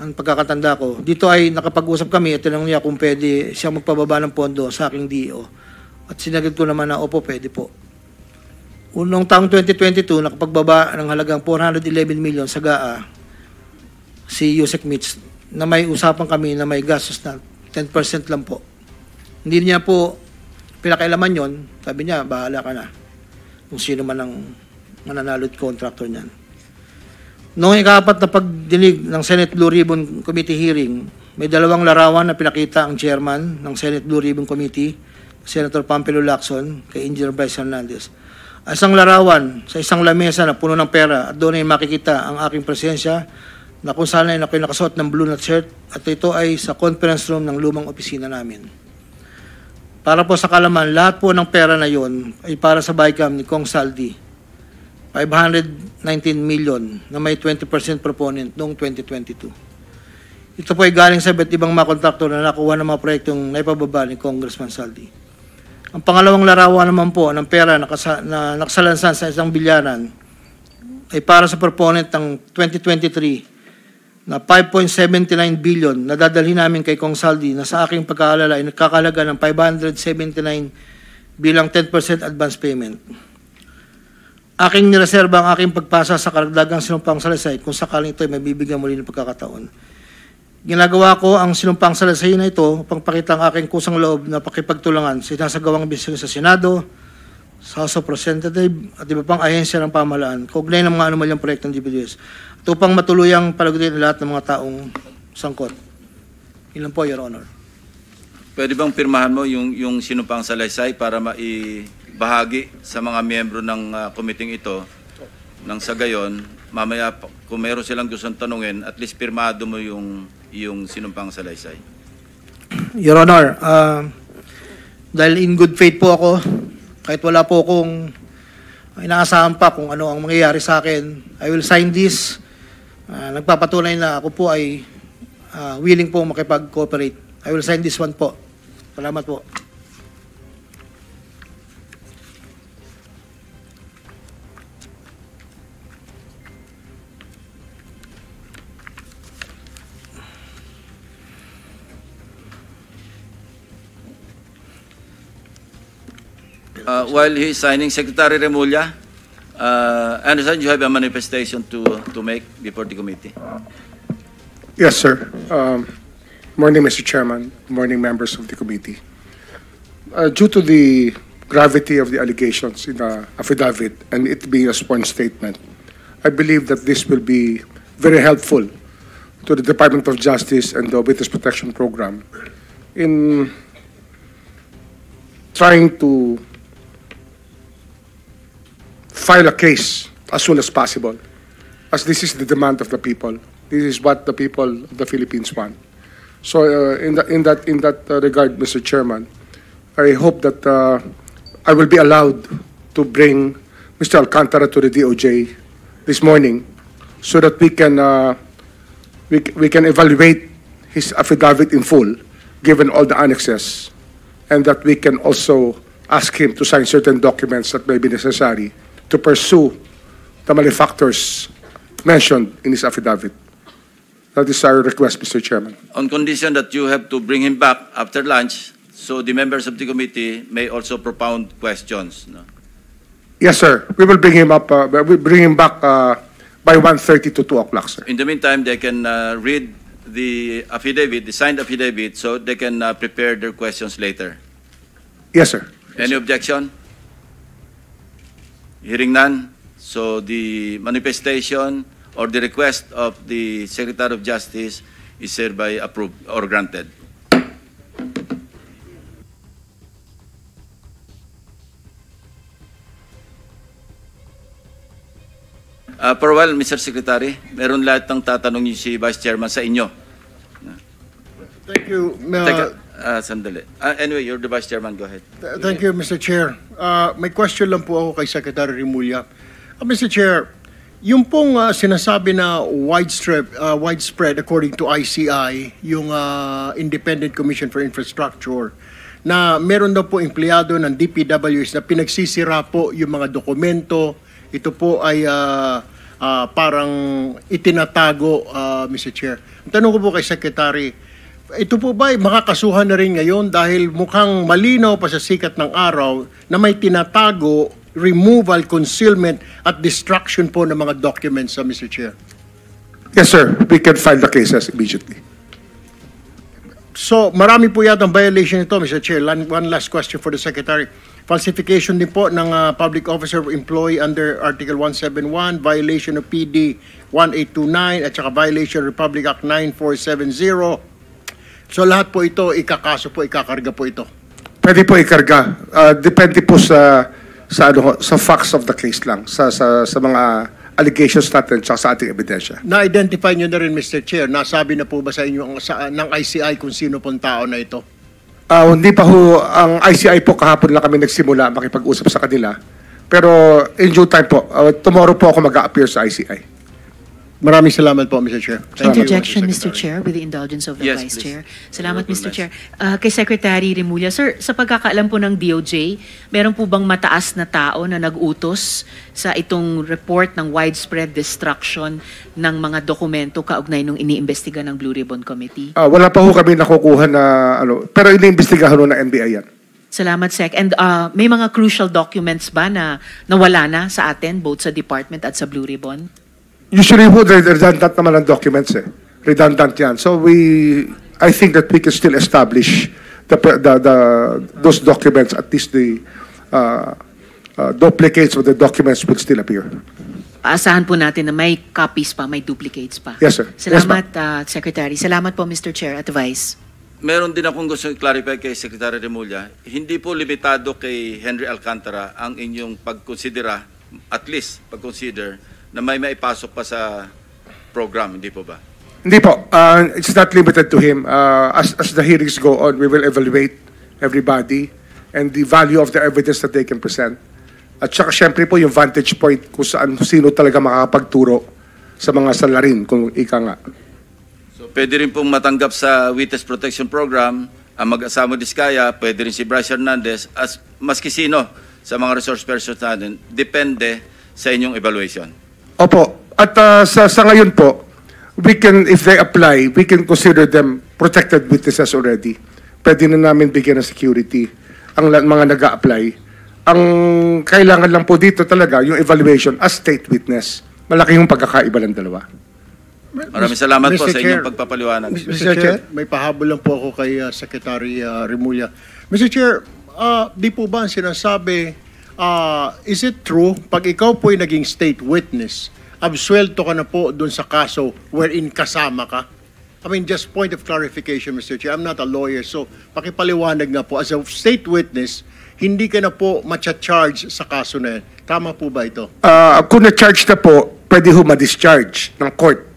ang pagkakatanda ko. Dito ay nakapag-usap kami at tinanong niya kung pwede siya magpababa ng pondo sa aking DO. At sinagot ko naman na opo, pwede po. Unong taong 2022, nakapagbaba ng halagang 411 million sa GAA si Yusek Mitch na may usapan kami na may gastos na 10% lang po. Hindi niya po pinakailaman yon. Sabi niya, bahala ka na kung sino man ang mananalot contractor niyan. Noong ika-4 na pagdinig ng Senate Blue Ribbon Committee hearing, may 2 larawan na pinakita ang chairman ng Senate Blue Ribbon Committee, Senator Pampilo Lacson, kay Engineer Bryce Hernandez. Isang larawan sa isang lamesa na puno ng pera at doon ay makikita ang aking presensya na kung saan ay ako'y nakasuot ng blue na shirt at ito ay sa conference room ng lumang opisina namin. Para po sa kalaman, lahat po ng pera na yon ay para sa BICAM ni Kong Saldi. 519 million na may 20% proponent noong 2022. Ito po ay galing sa iba't ibang mga kontraktor na nakuha ng mga proyektong naipababa ni Congressman Saldi. Ang pangalawang larawan naman po ng pera na nakasalansan sa isang bilyaran ay para sa proponent ng 2023 na 5.79 billion na dadalhin namin kay Kong Saldi na sa aking pagkaalala ay nagkakalaga ng 579 bilang 10% advance payment. Aking nireserba ang aking pagpasa sa karagdagang sinumpang salaysay kung sakaling ito ay mabibigyan muli ng pagkakataon. Ginagawa ko ang sinumpang salaysay na ito upang pakita ang aking kusang loob na pakipagtulangan sa sinasagawang bisyon sa Senado, sa House of Representatives at iba pang ahensya ng pamahalaan, kaugnay ng mga anomalyang proyekto ng DPWH, at upang matuluyang palagutin ang lahat ng mga taong sangkot. Ilan po, Your Honor. Pwede bang pirmahan mo yung sinumpang salaysay para maibahagi sa mga miyembro ng committee ito nang sa gayon, mamaya kung meron silang gustong tanungin, at least pirmado mo yung sinumpang salaysay. Your Honor, dahil in good faith po ako, kahit wala po akong inaasahan pa kung ano ang mangyayari sa akin, I will sign this. Nagpapatunay na ako po ay willing po makipag-cooperate. I will sign this one po. Salamat po. While he is signing, Secretary Remulla, I understand you have a manifestation to make before the committee. Yes, sir. Morning, Mr. Chairman. Morning, members of the committee. Due to the gravity of the allegations in the affidavit and it being a sworn statement, I believe that this will be very helpful to the Department of Justice and the Witness Protection Program in trying to file a case as soon as possible, as this is the demand of the people. This is what the people of the Philippines want. So, in that regard, Mr. Chairman, I hope that I will be allowed to bring Mr. Alcantara to the DOJ this morning, so that we can evaluate his affidavit in full, given all the annexes, and that we can also ask him to sign certain documents that may be necessary to pursue the malefactors mentioned in his affidavit. That is our request, Mr. Chairman. On condition that you have to bring him back after lunch, so the members of the committee may also propound questions. No? Yes, sir. We will bring him up. We bring him back by 1:30 to 2 o'clock, sir. In the meantime, they can read the affidavit, the signed affidavit, so they can prepare their questions later. Yes, sir. Any objection? Hearing none, so the manifestation or the request of the Secretary of Justice is hereby approved or granted. For a while, Mr. Secretary, meron lahat ng tatanong niyo si Vice Chairman sa inyo. Thank you. Sandali. Anyway, you're the Vice Chairman. Go ahead. Thank you, Mr. Chair. May question lang po ako kay Secretary Remulla. Mr. Chair, yung pong sinasabi na widespread according to ICI, yung Independent Commission for Infrastructure, na meron daw po empleyado ng DPWH na pinagsisira po yung mga dokumento. Ito po ay parang itinatago, Mr. Chair. Ang tanong ko po kay Secretary, ito po ba ay makakasuhan na rin ngayon dahil mukhang malinaw pa sa sikat ng araw na may tinatago, removal, concealment at destruction po ng mga documents, Mr. Chair? Yes, sir. We can file the cases immediately. So, marami po yata ang violation nito, Mr. Chair. One last question for the Secretary. Falsification din po ng public officer or employee under Article 171, violation of PD 1829, at saka violation of Republic Act 9470. So, lahat po ito, ikakarga po ito. Pwede po ikarga. Depende po sa facts of the case lang, sa mga allegations natin at sa ating ebidensya. Na-identify nyo na rin, Mr. Chair, nasabi na po ba sa inyo ng ICI kung sino pong tao na ito? Hindi pa ho, ang ICI po kahapon lang kami nagsimula makipag-usap sa kanila. Pero in due time po, tomorrow po ako mag-a-appear sa ICI. Maraming salamat po, Mr. Chair. Thank you, Interjection, Mr. Mr. Chair, with the indulgence of the Yes, Vice please. Chair. Salamat, You're Mr. Chair. Kay Secretary Remulla, sir, sa pagkakaalam po ng DOJ, meron po bang mataas na tao na nag-utos sa itong report ng widespread destruction ng mga dokumento kaugnay nung iniimbestiga ng Blue Ribbon Committee? Wala pa ho kami nakukuha na pero iniimbestigahan ho ng NBI yan. Salamat, Sec. And may mga crucial documents ba na nawala na sa atin, both sa department at sa Blue Ribbon? Usually ho, redundant naman ang documents eh. Redundant yan. So I think that we can still establish those documents, at least the duplicates of the documents will still appear. Aasahan po natin na may copies pa, may duplicates pa. Yes, sir. Salamat, Secretary. Salamat po, Mr. Chair at Vice. Meron din akong gusto i-clarify kay Secretary Remulla. Hindi po limitado kay Henry Alcantara ang inyong pagkonsidera, at least pag-consider, na may maipasok pa sa program, hindi po ba? Hindi po. It's not limited to him. As the hearings go on, we will evaluate everybody and the value of the evidence that they can present. At saka syempre po yung vantage point kung sino talaga makakapagturo sa mga salarin, kung ika nga. So pwede rin pong matanggap sa Witness Protection Program ang mag-asamo Diskaya, pwede rin si Bryce Hernandez, as maski sino sa mga resource persons natin, depende sa inyong evaluation. Opo. At sa ngayon po, we can, if they apply, we can consider them protected witnesses already. Pwede na namin bigyan ng security ang mga nag-a-apply. Ang kailangan lang po dito talaga, yung evaluation as state witness. Malaki yung pagkakaiba ng dalawa. Maraming salamat po Mr. sa Chair. inyong pagpapaliwanag. Mr. Chair, may pahabol lang po ako kay Secretary Remulla. Mr. Chair, di po ba ang sinasabi, is it true, pag ikaw po'y naging state witness, absuelto ka na po dun sa kaso wherein kasama ka? I mean, just point of clarification, Mr. Chair. I'm not a lawyer, so pakipaliwanag nga po. As a state witness, hindi ka na po matcha-charge sa kaso na yan. Tama po ba ito? Kung na-charge na po, pwede ho ma-discharge ng court.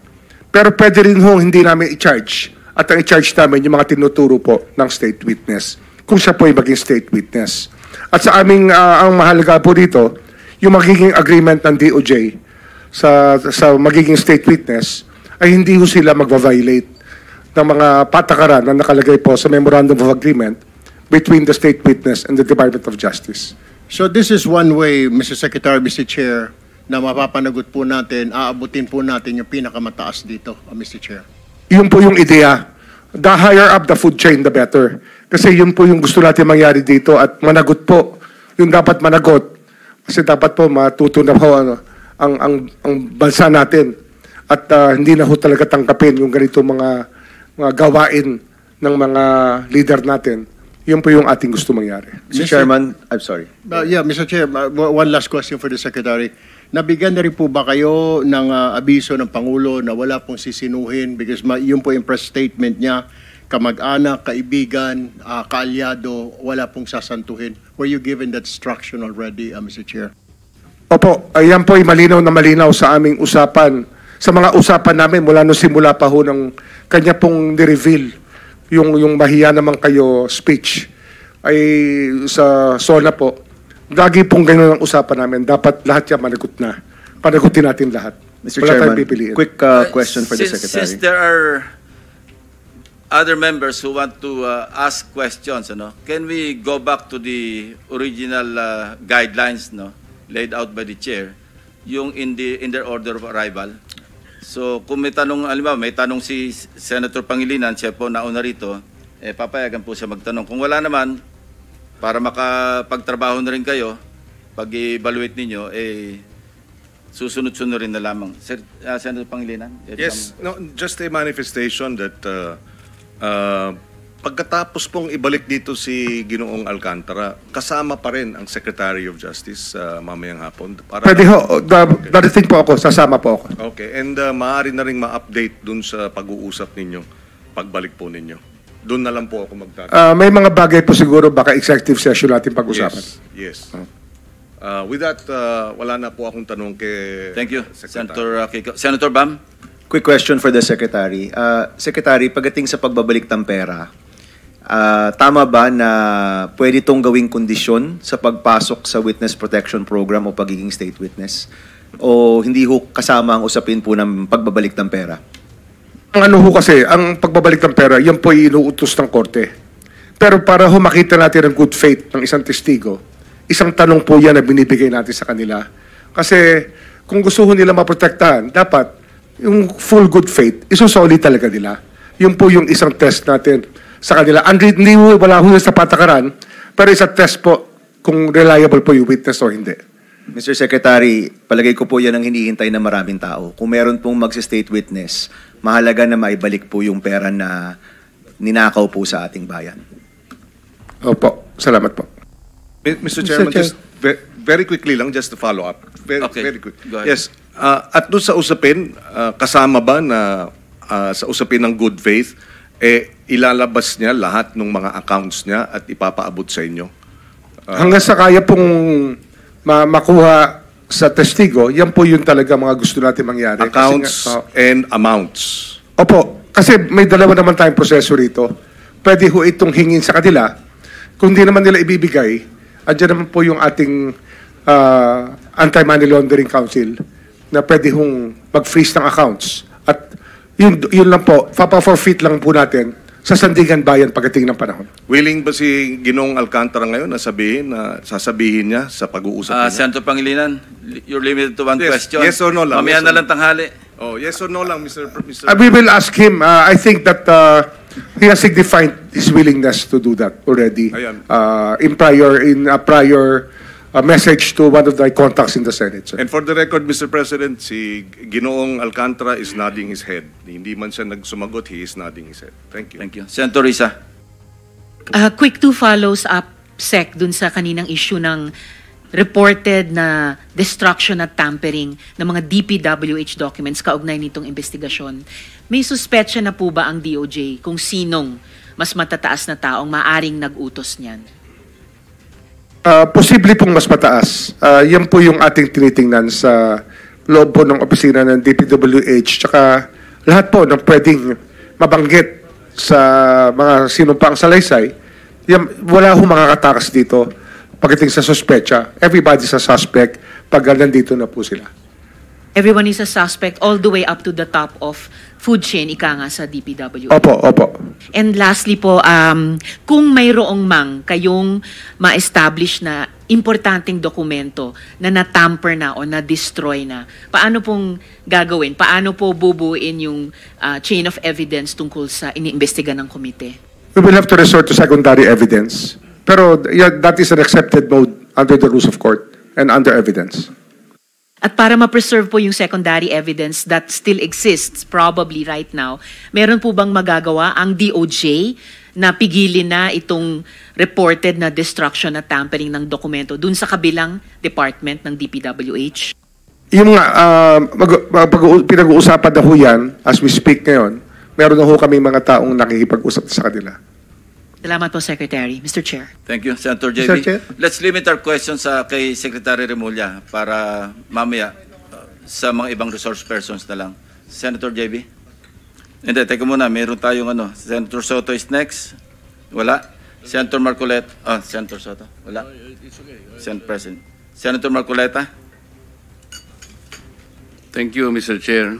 Pero pwede rin ho hindi namin i-charge. At ang i-charge namin yung mga tinuturo po ng state witness. Kung siya po ay maging state witness. At sa aming, ang mahalaga po dito, yung magiging agreement ng DOJ sa magiging state witness, ay hindi ho sila magva-violate ng mga patakaran na nakalagay po sa Memorandum of Agreement between the state witness and the Department of Justice. So this is one way, Mr. Secretary, Mr. Chair, na mapapanagot po natin, aabutin po natin yung pinakamataas dito, Mr. Chair. Yun po yung ideya. The higher up the food chain, the better. Kasi yun po yung gusto natin mangyari dito at managot po. Yung dapat managot. Kasi dapat po matuto na po ang bansa natin. At hindi na ho talaga tangkapin yung ganito mga gawain ng mga leader natin. Yun po yung ating gusto mangyari. Mr. Chairman, I'm sorry. Yeah, Mr. Chair, one last question for the Secretary. Nabigyan na rin po ba kayo ng abiso ng Pangulo na wala pong sisinuhin because yun po yung press statement niya, kamag-anak, kaibigan, kaalyado, wala pong sasantuhin. Were you given that instruction already, Mr. Chair? Opo, ayan po ay malinaw na malinaw sa aming usapan. Sa mga usapan namin mula nung simula pa ho ng kanya pong ni-reveal yung mahiya naman kayo speech ay sa SONA po. Lagi pong ganun ang usapan namin. Dapat lahat yan managot na. Panagutin natin lahat. Mr. Wala tayong Chairman, pipiliin. quick question for the Secretary. Since there are other members who want to ask questions, can we go back to the original guidelines laid out by the chair, yung in their order of arrival? So kung may tanong, may tanong si Senator Pangilinan, siya po nauna rito, papayagan po siya magtanong. Kung wala naman, para makapagtrabaho na rin kayo, pag-evaluate ninyo, susunod-sunod rin na lamang. Senator Pangilinan? Yes, no, just a manifestation that pagkatapos pong ibalik dito si Ginoong Alcantara, kasama pa rin ang Secretary of Justice mamayang hapon. Pwede ho, darating po ako, sasama po ako. Okay, and maaari na rin ma-update dun sa pag-uusap ninyo, pagbalik po ninyo. Doon na lang po ako magtatanong. May mga bagay po siguro, baka executive session natin pag-usapan. Yes. With that, wala na po akong tanong kay Thank you, Secretary. Senator Bam? Quick question for the Secretary. Secretary, pagdating sa pagbabalik ng pera, tama ba na pwede itong gawing kondisyon sa pagpasok sa Witness Protection Program o pagiging state witness? O hindi ho kasama ang usapin po ng pagbabalik ng pera? Ang ano ho kasi, ang pagbabalik ng pera, yan po ay inuutos ng korte. Pero para ho makita natin ang good faith ng isang testigo, isang tanong po yan na binibigay natin sa kanila. Kasi kung gusto ho nila maprotektahan, dapat yung full good faith, isusoli talaga nila. Yun po yung isang test natin sa kanila. Hindi ho, wala ho sa patakaran, pero isang test po kung reliable po yung witness o hindi. Mr. Secretary, palagay ko po yan ang hinihintay ng maraming tao. Kung meron pong mag-state witness, mahalaga na maibalik po yung pera na ninakaw po sa ating bayan. Opo, salamat po. Mr. Chairman, Chair. just very quickly lang, just to follow up. Very quick. Go ahead. Yes. At doon sa usapin, kasama ba na sa usapin ng good faith, ilalabas niya lahat ng mga accounts niya at ipapaabot sa inyo? Hanggang sa kaya pong makuha sa testigo, yan po yun talaga mga gusto natin mangyari. Accounts and amounts. Opo, kasi may dalawa naman tayong proseso rito. Pwede ho itong hingin sa kanila. Kung di naman nila ibibigay, andyan naman po yung ating Anti-Money Laundering Council na pwede hong mag-freeze ng accounts. At yun lang po, papa-forfeit lang po natin sa Sandigan Bayan pagdating ng panahon. Willing ba si Ginoong Alcantara ngayon na sasabihin niya sa pag-uusap niya? Senator Pangilinan, you're limited to one Yes, question. yes or no lang, Mamaya yes na or lang tanghali. Oh, yes or no lang, Mr. We will ask him. I think that he has signified his willingness to do that already Ayan. in a prior message to one of the contacts in the Senate. Sir. And for the record, Mr. President, si Ginoong Alcantara is nodding his head. Hindi man siya nagsumagot, he is nodding his head. Thank you. Thank you. Senator Risa. Quick two follows up, Sec, dun sa kaninang issue ng reported na destruction at tampering ng mga DPWH documents kaugnay nitong investigasyon. May suspetsya na po ba ang DOJ kung sinong mas matataas na taong maaring nag-utos niyan? Posible pong mas mataas. Yan po yung ating tinitingnan sa loob po ng opisina ng DPWH tsaka lahat po ng pwedeng mabanggit sa mga sinumpang salaysay. Yan, wala ho makakatakas dito pagdating sa suspecha. Everybody's a suspect pag nandito na po sila. Everyone is a suspect all the way up to the top of food chain, ika nga sa DPWH. Opo. And lastly po, kung mayroong mang kayong ma-establish na importanteng dokumento na natamper na o na-destroy na, paano pong gagawin? Paano po bubuin yung chain of evidence tungkol sa iniimbestiga ng komite? We will have to resort to secondary evidence. Pero that is an accepted mode under the rules of court and under evidence. At para ma-preserve po yung secondary evidence that still exists probably right now, meron po bang magagawa ang DOJ na pigilin na itong reported na destruction at tampering ng dokumento dun sa kabilang department ng DPWH? Yung pinag-uusapan na ho yan, as we speak ngayon, meron na ho kami mga taong nakikipag-usap sa kanila. Salamat po, Secretary. Mr. Chair. Thank you, Senator JB. Mr. Chair. Let's limit our questions kay Secretary Remulla para mamaya sa mga ibang resource persons na lang. Senator JB? Hindi, teka muna. Meron tayong Senator Soto is next. Wala. Senator Marcoleta. Senator Soto. Wala. Senator President. Senator Marcoleta? Thank you, Mr. Chair.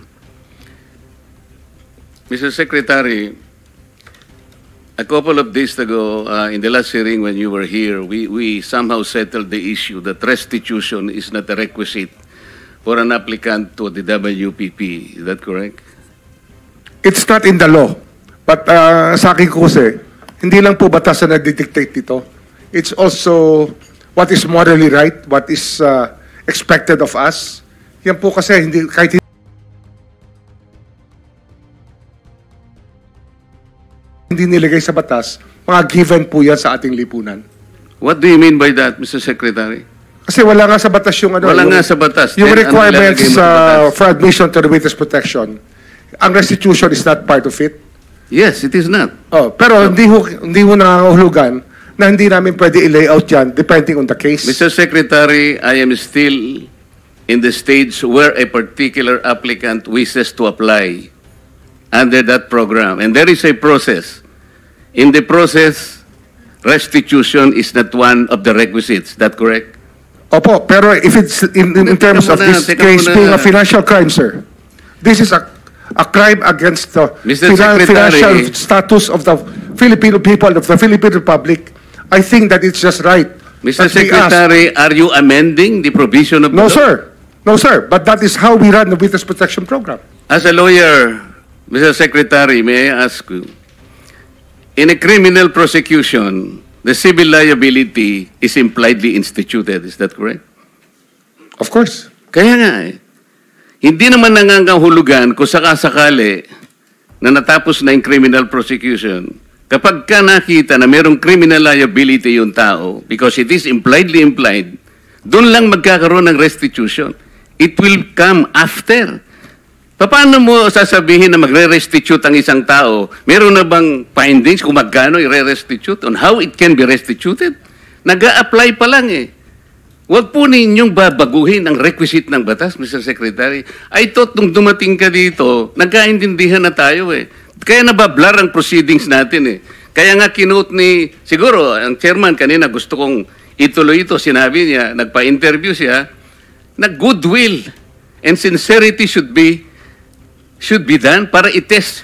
Mr. Secretary, a couple of days ago, in the last hearing when you were here, we somehow settled the issue that restitution is not a requisite for an applicant to the WPP. Is that correct? It's not in the law. But sa akin ko kasi, hindi lang po batas na nag-dictate dito. It's also what is morally right, what is expected of us. Yan po kasi, kahit hindi nilagay sa batas, mga given po yan sa ating lipunan. What do you mean by that, Mr. Secretary? Kasi wala nga sa batas yung Wala nga sa batas. Yung Then, requirements ano ilalagay mo sa batas? for admission to the witness protection. Ang restitution is not part of it. Yes, it is not. Pero hindi ho nangangahulugan na hindi namin pwede i-layout yan depending on the case. Mr. Secretary, I am still in the stage where a particular applicant wishes to apply under that program. And there is a process. In the process, restitution is not one of the requisites. Is that correct? Opo, pero if it's in terms of this case being a financial crime, sir, this is a crime against the Mr. financial Secretary. status of the Filipino people, of the Philippine Republic. I think that it's just right. Mr. that we ask- Secretary, are you amending the provision of No, the law? sir. No, sir. But that is how we run the Witness Protection Program. As a lawyer, Mr. Secretary, may I ask you, in a criminal prosecution, the civil liability is impliedly instituted. Is that correct? Of course. Kaya nga eh. Hindi naman nangangahulugan kung sakasakali na natapos na yung criminal prosecution. Kapag ka nakita na mayroong criminal liability yung tao, because it is impliedly implied, doon lang magkakaroon ng restitution. It will come after. Paano mo sasabihin na magre-restitute ang isang tao? Meron na bang findings kung magkano i-restitute on how it can be restituted? Nag-a-apply pa lang eh. Huwag po ninyong babaguhin ang requisite ng batas, Mr. Secretary. I thought nung dumating ka dito, nagkaintindihan na tayo eh. Kaya nabablar ang proceedings natin eh. Kaya nga kinote ni, siguro, ang chairman kanina gusto kong ituloy ito. Sinabi niya, nagpa-interview siya, na goodwill and sincerity should be done para i-test.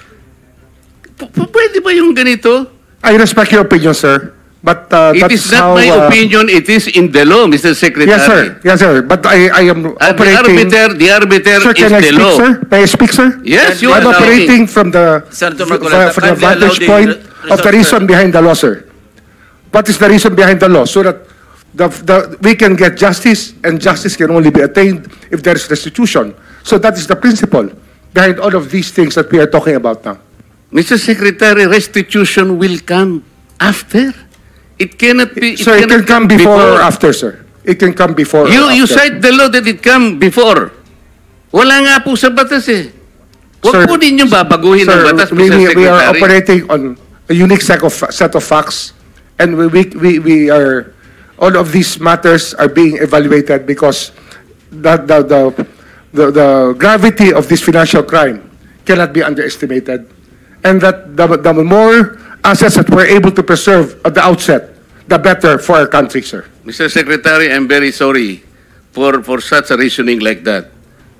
Pwede ba yung ganito? I respect your opinion, sir. But It that's is not how, my opinion, it is in the law, Mr. Secretary. Yes, sir. Yes, sir. But I am operating. The arbiter Sir, is can I the speak, law. sir? May I speak, sir? Yes, you I'm are operating from the Senator Marcoleta, from the kindly allow vantage the point of the result, reason sir. behind the law, sir. What is the reason behind the law? So that we can get justice, and justice can only be attained if there is restitution. So that is the principle behind all of these things that we are talking about now. Mr. Secretary, restitution will come after. It cannot be. So it can cannot come before or after, sir. It can come before or You after. cite the law that it come before. Wala nga po sa batas eh. Huwag Sir, po ninyong babaguhin ang batas, Mr. Secretary. we are operating on a unique set of facts, and we are, all of these matters are being evaluated because the gravity of this financial crime cannot be underestimated, and that the more assets that we're able to preserve at the outset, the better for our country, sir. Mr. Secretary, I'm very sorry for such a reasoning like that.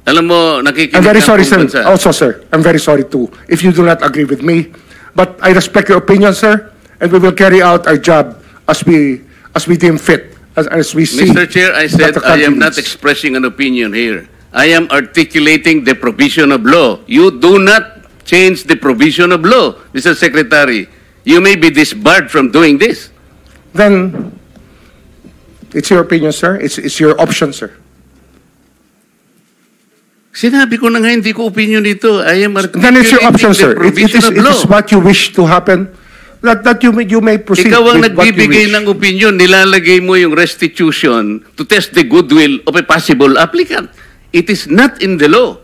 Alam mo, nakikinig I'm very ang sorry, buong sir. bansa. Also, sir, I'm very sorry too if you do not agree with me. But I respect your opinion, sir, and we will carry out our job as we deem fit, as we see. Mr. Chair, I said that the I am country not needs. expressing an opinion here. I am articulating the provision of law. You do not change the provision of law, Mr. Secretary. You may be disbarred from doing this. Then it's your opinion, sir. It's your option, sir. Sinabi ko na nga hindi ko opinion dito. I am articulating Then it's your option, the sir. provision of It law. is what you wish to happen. That you may proceed Ikaw ang with what you nagbibigay wish. ng opinion, nilalagay mo yung restitution to test the goodwill of a possible applicant. It is not in the law.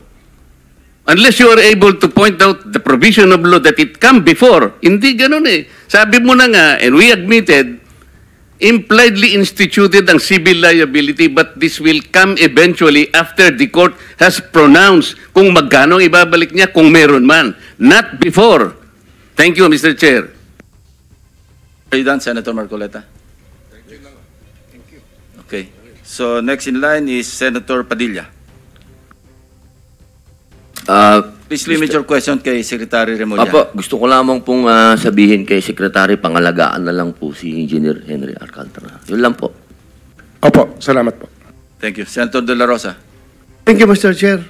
Unless you are able to point out the provision of law that it come before. Hindi ganun eh. Sabi mo na nga, and we admitted, impliedly instituted ang civil liability, but this will come eventually after the court has pronounced kung magkano ang ibabalik niya, kung meron man. Not before. Thank you, Mr. Chair. Are you done, Senator Marcoleta? Thank you. Okay. So next in line is Senator Padilla. Please limit your question kay Secretary Remulla. Apo, gusto ko lamang pong sabihin kay Secretary, pangalagaan na lang po si Engineer Henry Alcantara. Yun lang po. Opo, salamat po. Thank you. Senator De La Rosa. Thank you, Mr. Chair.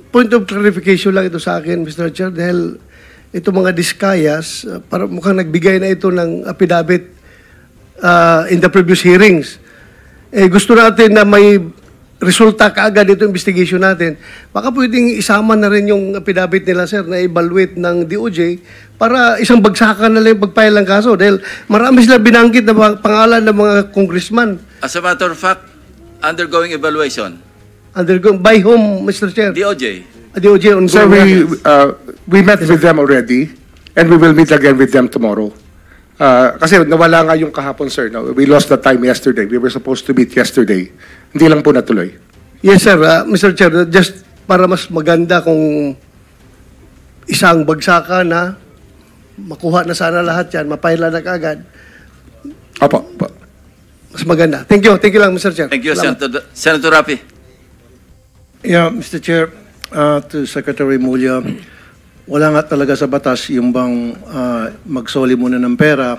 Point of clarification lang ito sa akin, Mr. Chair, dahil ito mga diskayas, para mukhang nagbigay na ito ng affidavit in the previous hearings. Gusto natin na may resulta kaagad ito investigation natin. Baka pwedeng isama na rin yung affidavit nila, sir, na evaluate ng DOJ para isang bagsakan na lang yung pagpile ng kaso. Dahil marami sila binanggit na pangalan ng mga congressman. As a matter of fact, undergoing evaluation. By whom, Mr. Chair? DOJ. DOJ on So we met with them already, and we will meet again with them tomorrow. Kasi nawala nga yung kahapon, sir. No? We lost the time yesterday. We were supposed to meet yesterday. Hindi lang po natuloy. Yes, sir. Mr. Chair, just para mas maganda kung isang bagsakan na makuha na sana lahat yan, mapaila na kaagad. Opo. mas maganda. Thank you lang, Mr. Chair. Thank you, Salamat. Senator Rapi. Yeah, Mr. Chair, to Secretary Mulya, wala nga talaga sa batas yung bang magsoli muna ng pera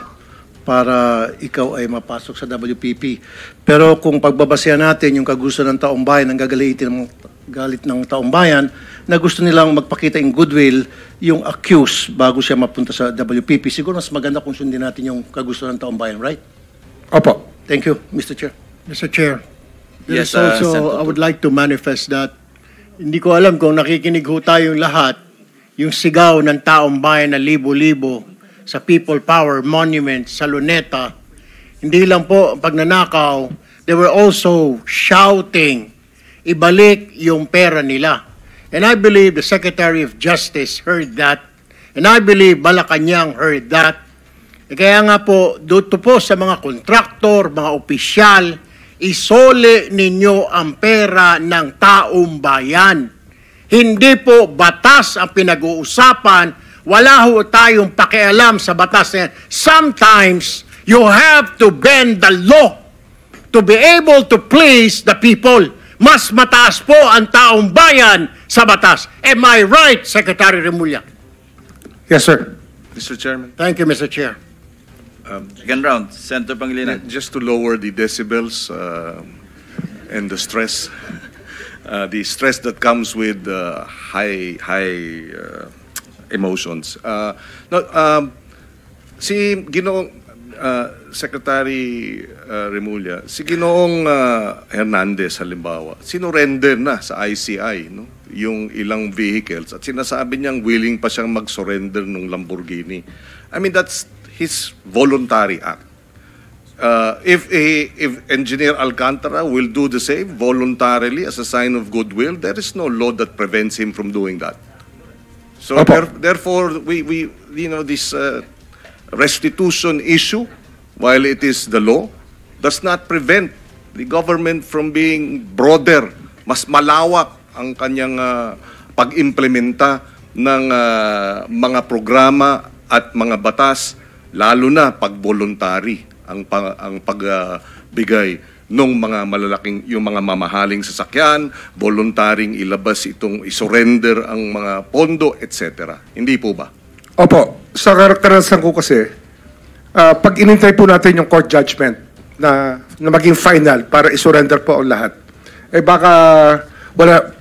para ikaw ay mapasok sa WPP. Pero kung pagbabasehan natin yung kagusto ng taong bayan, ang galit ng taong bayan, na gusto nilang magpakita in goodwill yung accused bago siya mapunta sa WPP, siguro mas maganda kung sundin natin yung kagusto ng taong bayan, right? Opo. Thank you, Mr. Chair. Mr. Chair, there Yes, is also, Senator. I would like to manifest that hindi ko alam kung nakikinig ho tayong lahat, yung sigaw ng taong bayan na libo-libo sa People Power Monument sa Luneta, hindi lang po pagnanakaw, they were also shouting, ibalik yung pera nila. And I believe the Secretary of Justice heard that, and I believe Malacanang heard that. Kaya nga po, dito po sa mga kontraktor, mga opisyal, isole ninyo ang pera ng taong bayan. Hindi po batas ang pinag-uusapan. Wala ho tayong pakialam sa batas na yan. Sometimes, you have to bend the law to be able to please the people. Mas mataas po ang taong bayan sa batas. Am I right, Secretary Remulla? Yes, sir. Mr. Chairman, Thank you, Mr. Chair. Second round, Senator Pangilinan. just to lower the decibels and the stress, the stress that comes with high emotions. Si Ginoong Secretary Remulla, si Ginoong Hernandez halimbawa, sinurrender na sa ICI, no? Yung ilang vehicles at sinasabi niyang willing pa siyang mag-surrender ng Lamborghini. I mean, that's his voluntary act. If Engineer Alcantara will do the same voluntarily as a sign of goodwill, there is no law that prevents him from doing that. So therefore, we this restitution issue, while it is the law, does not prevent the government from being broader, mas malawak ang kanyang pag-implementa ng mga programa at mga batas, lalo na pag voluntary ang pagbigay ng mga malalaking, yung mga mamahaling sasakyan, voluntaring ilabas itong isurrender ang mga pondo, etc. Hindi po ba? Opo. Sa karanasan ko kasi, pag inintay po natin yung court judgment na maging final para isurrender po ang lahat, baka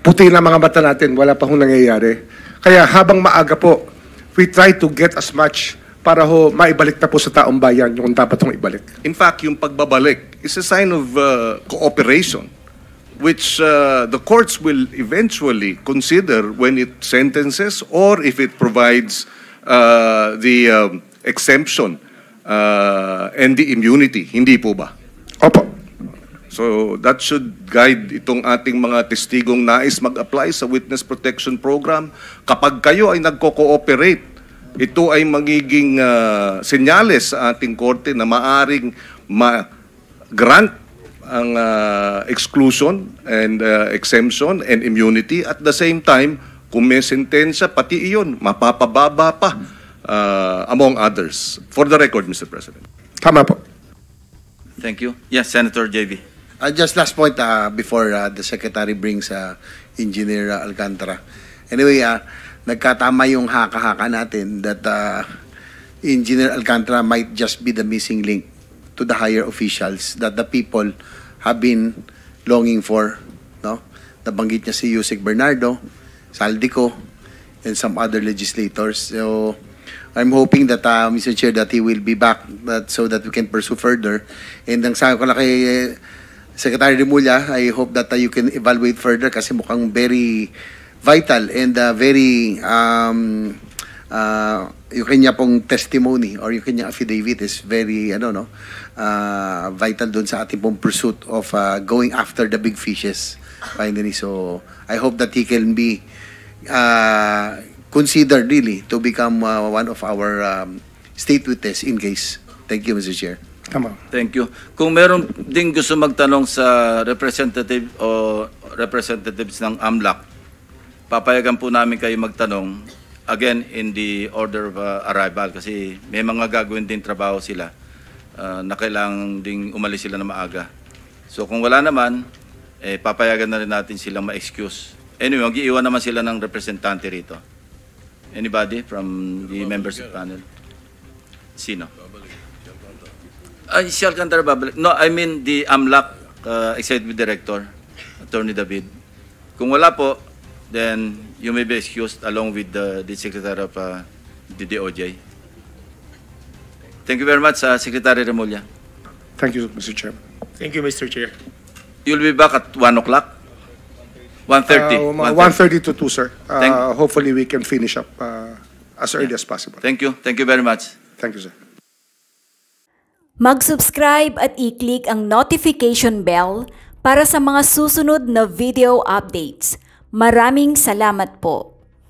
puti na mga mata natin, wala pa hong nangyayari. Kaya habang maaga po, we try to get as much para maibalik na po sa taong bayan yung dapat hong ibalik. In fact, yung pagbabalik is a sign of cooperation, which the courts will eventually consider when it sentences or if it provides the exemption and the immunity. Hindi po ba? Opo. So that should guide itong ating mga testigong nais mag-apply sa Witness Protection Program. Kapag kayo ay nagko-cooperate, ito ay magiging senyales sa ating korte na maaring ma-grant ang exclusion and exemption and immunity. At the same time, kung may sentensya, pati iyon, mapapababa pa among others. For the record, Mr. President. Tama po. Thank you. Yes, Senator JV. Just last point before the Secretary brings Engineer Alcantara. Anyway, nagkatama yung haka-haka natin that Engineer Alcantara might just be the missing link to the higher officials that the people have been longing for. No? Nabanggit niya si Yusek Bernardo, Saldico, and some other legislators. So, I'm hoping that, Mr. Chair, that he will be back so that we can pursue further. And ang sabi ko lang kay Secretary Remulla, I hope that you can evaluate further kasi mukhang very vital and very yung kanya pong testimony or yung kanya affidavit is very vital doon sa ating pong pursuit of going after the big fishes finally. So I hope that he can be considered really to become one of our state witness in case. Thank you, Mr. Chair. Tama. Thank you. Kung meron ding gusto magtanong sa representative o representatives ng AMLAC, papayagan po namin kayo magtanong again in the order of arrival kasi may mga gagawin din trabaho sila. na kailangan ding umalis sila na maaga. So kung wala naman, papayagan na rin natin silang ma-excuse. Anyway, mag-iiwan naman sila ng representante rito. Anybody from the members of the panel? Sino? Si Alcantara babalik. No, I mean the AMLAC Executive Director, Attorney David. Kung wala po, then you may be excused along with the Secretary of the DOJ. Thank you very much, Secretary Remulla. Thank you, Mr. Chairman. Thank you, Mr. Chair. You'll be back at 1 o'clock? 1:30? 1:30 to 2, sir. Thank- Hopefully we can finish up as early as possible. Thank you. Thank you very much. Thank you, sir. Mag-subscribe at i-click ang notification bell para sa mga susunod na video updates. Maraming salamat po.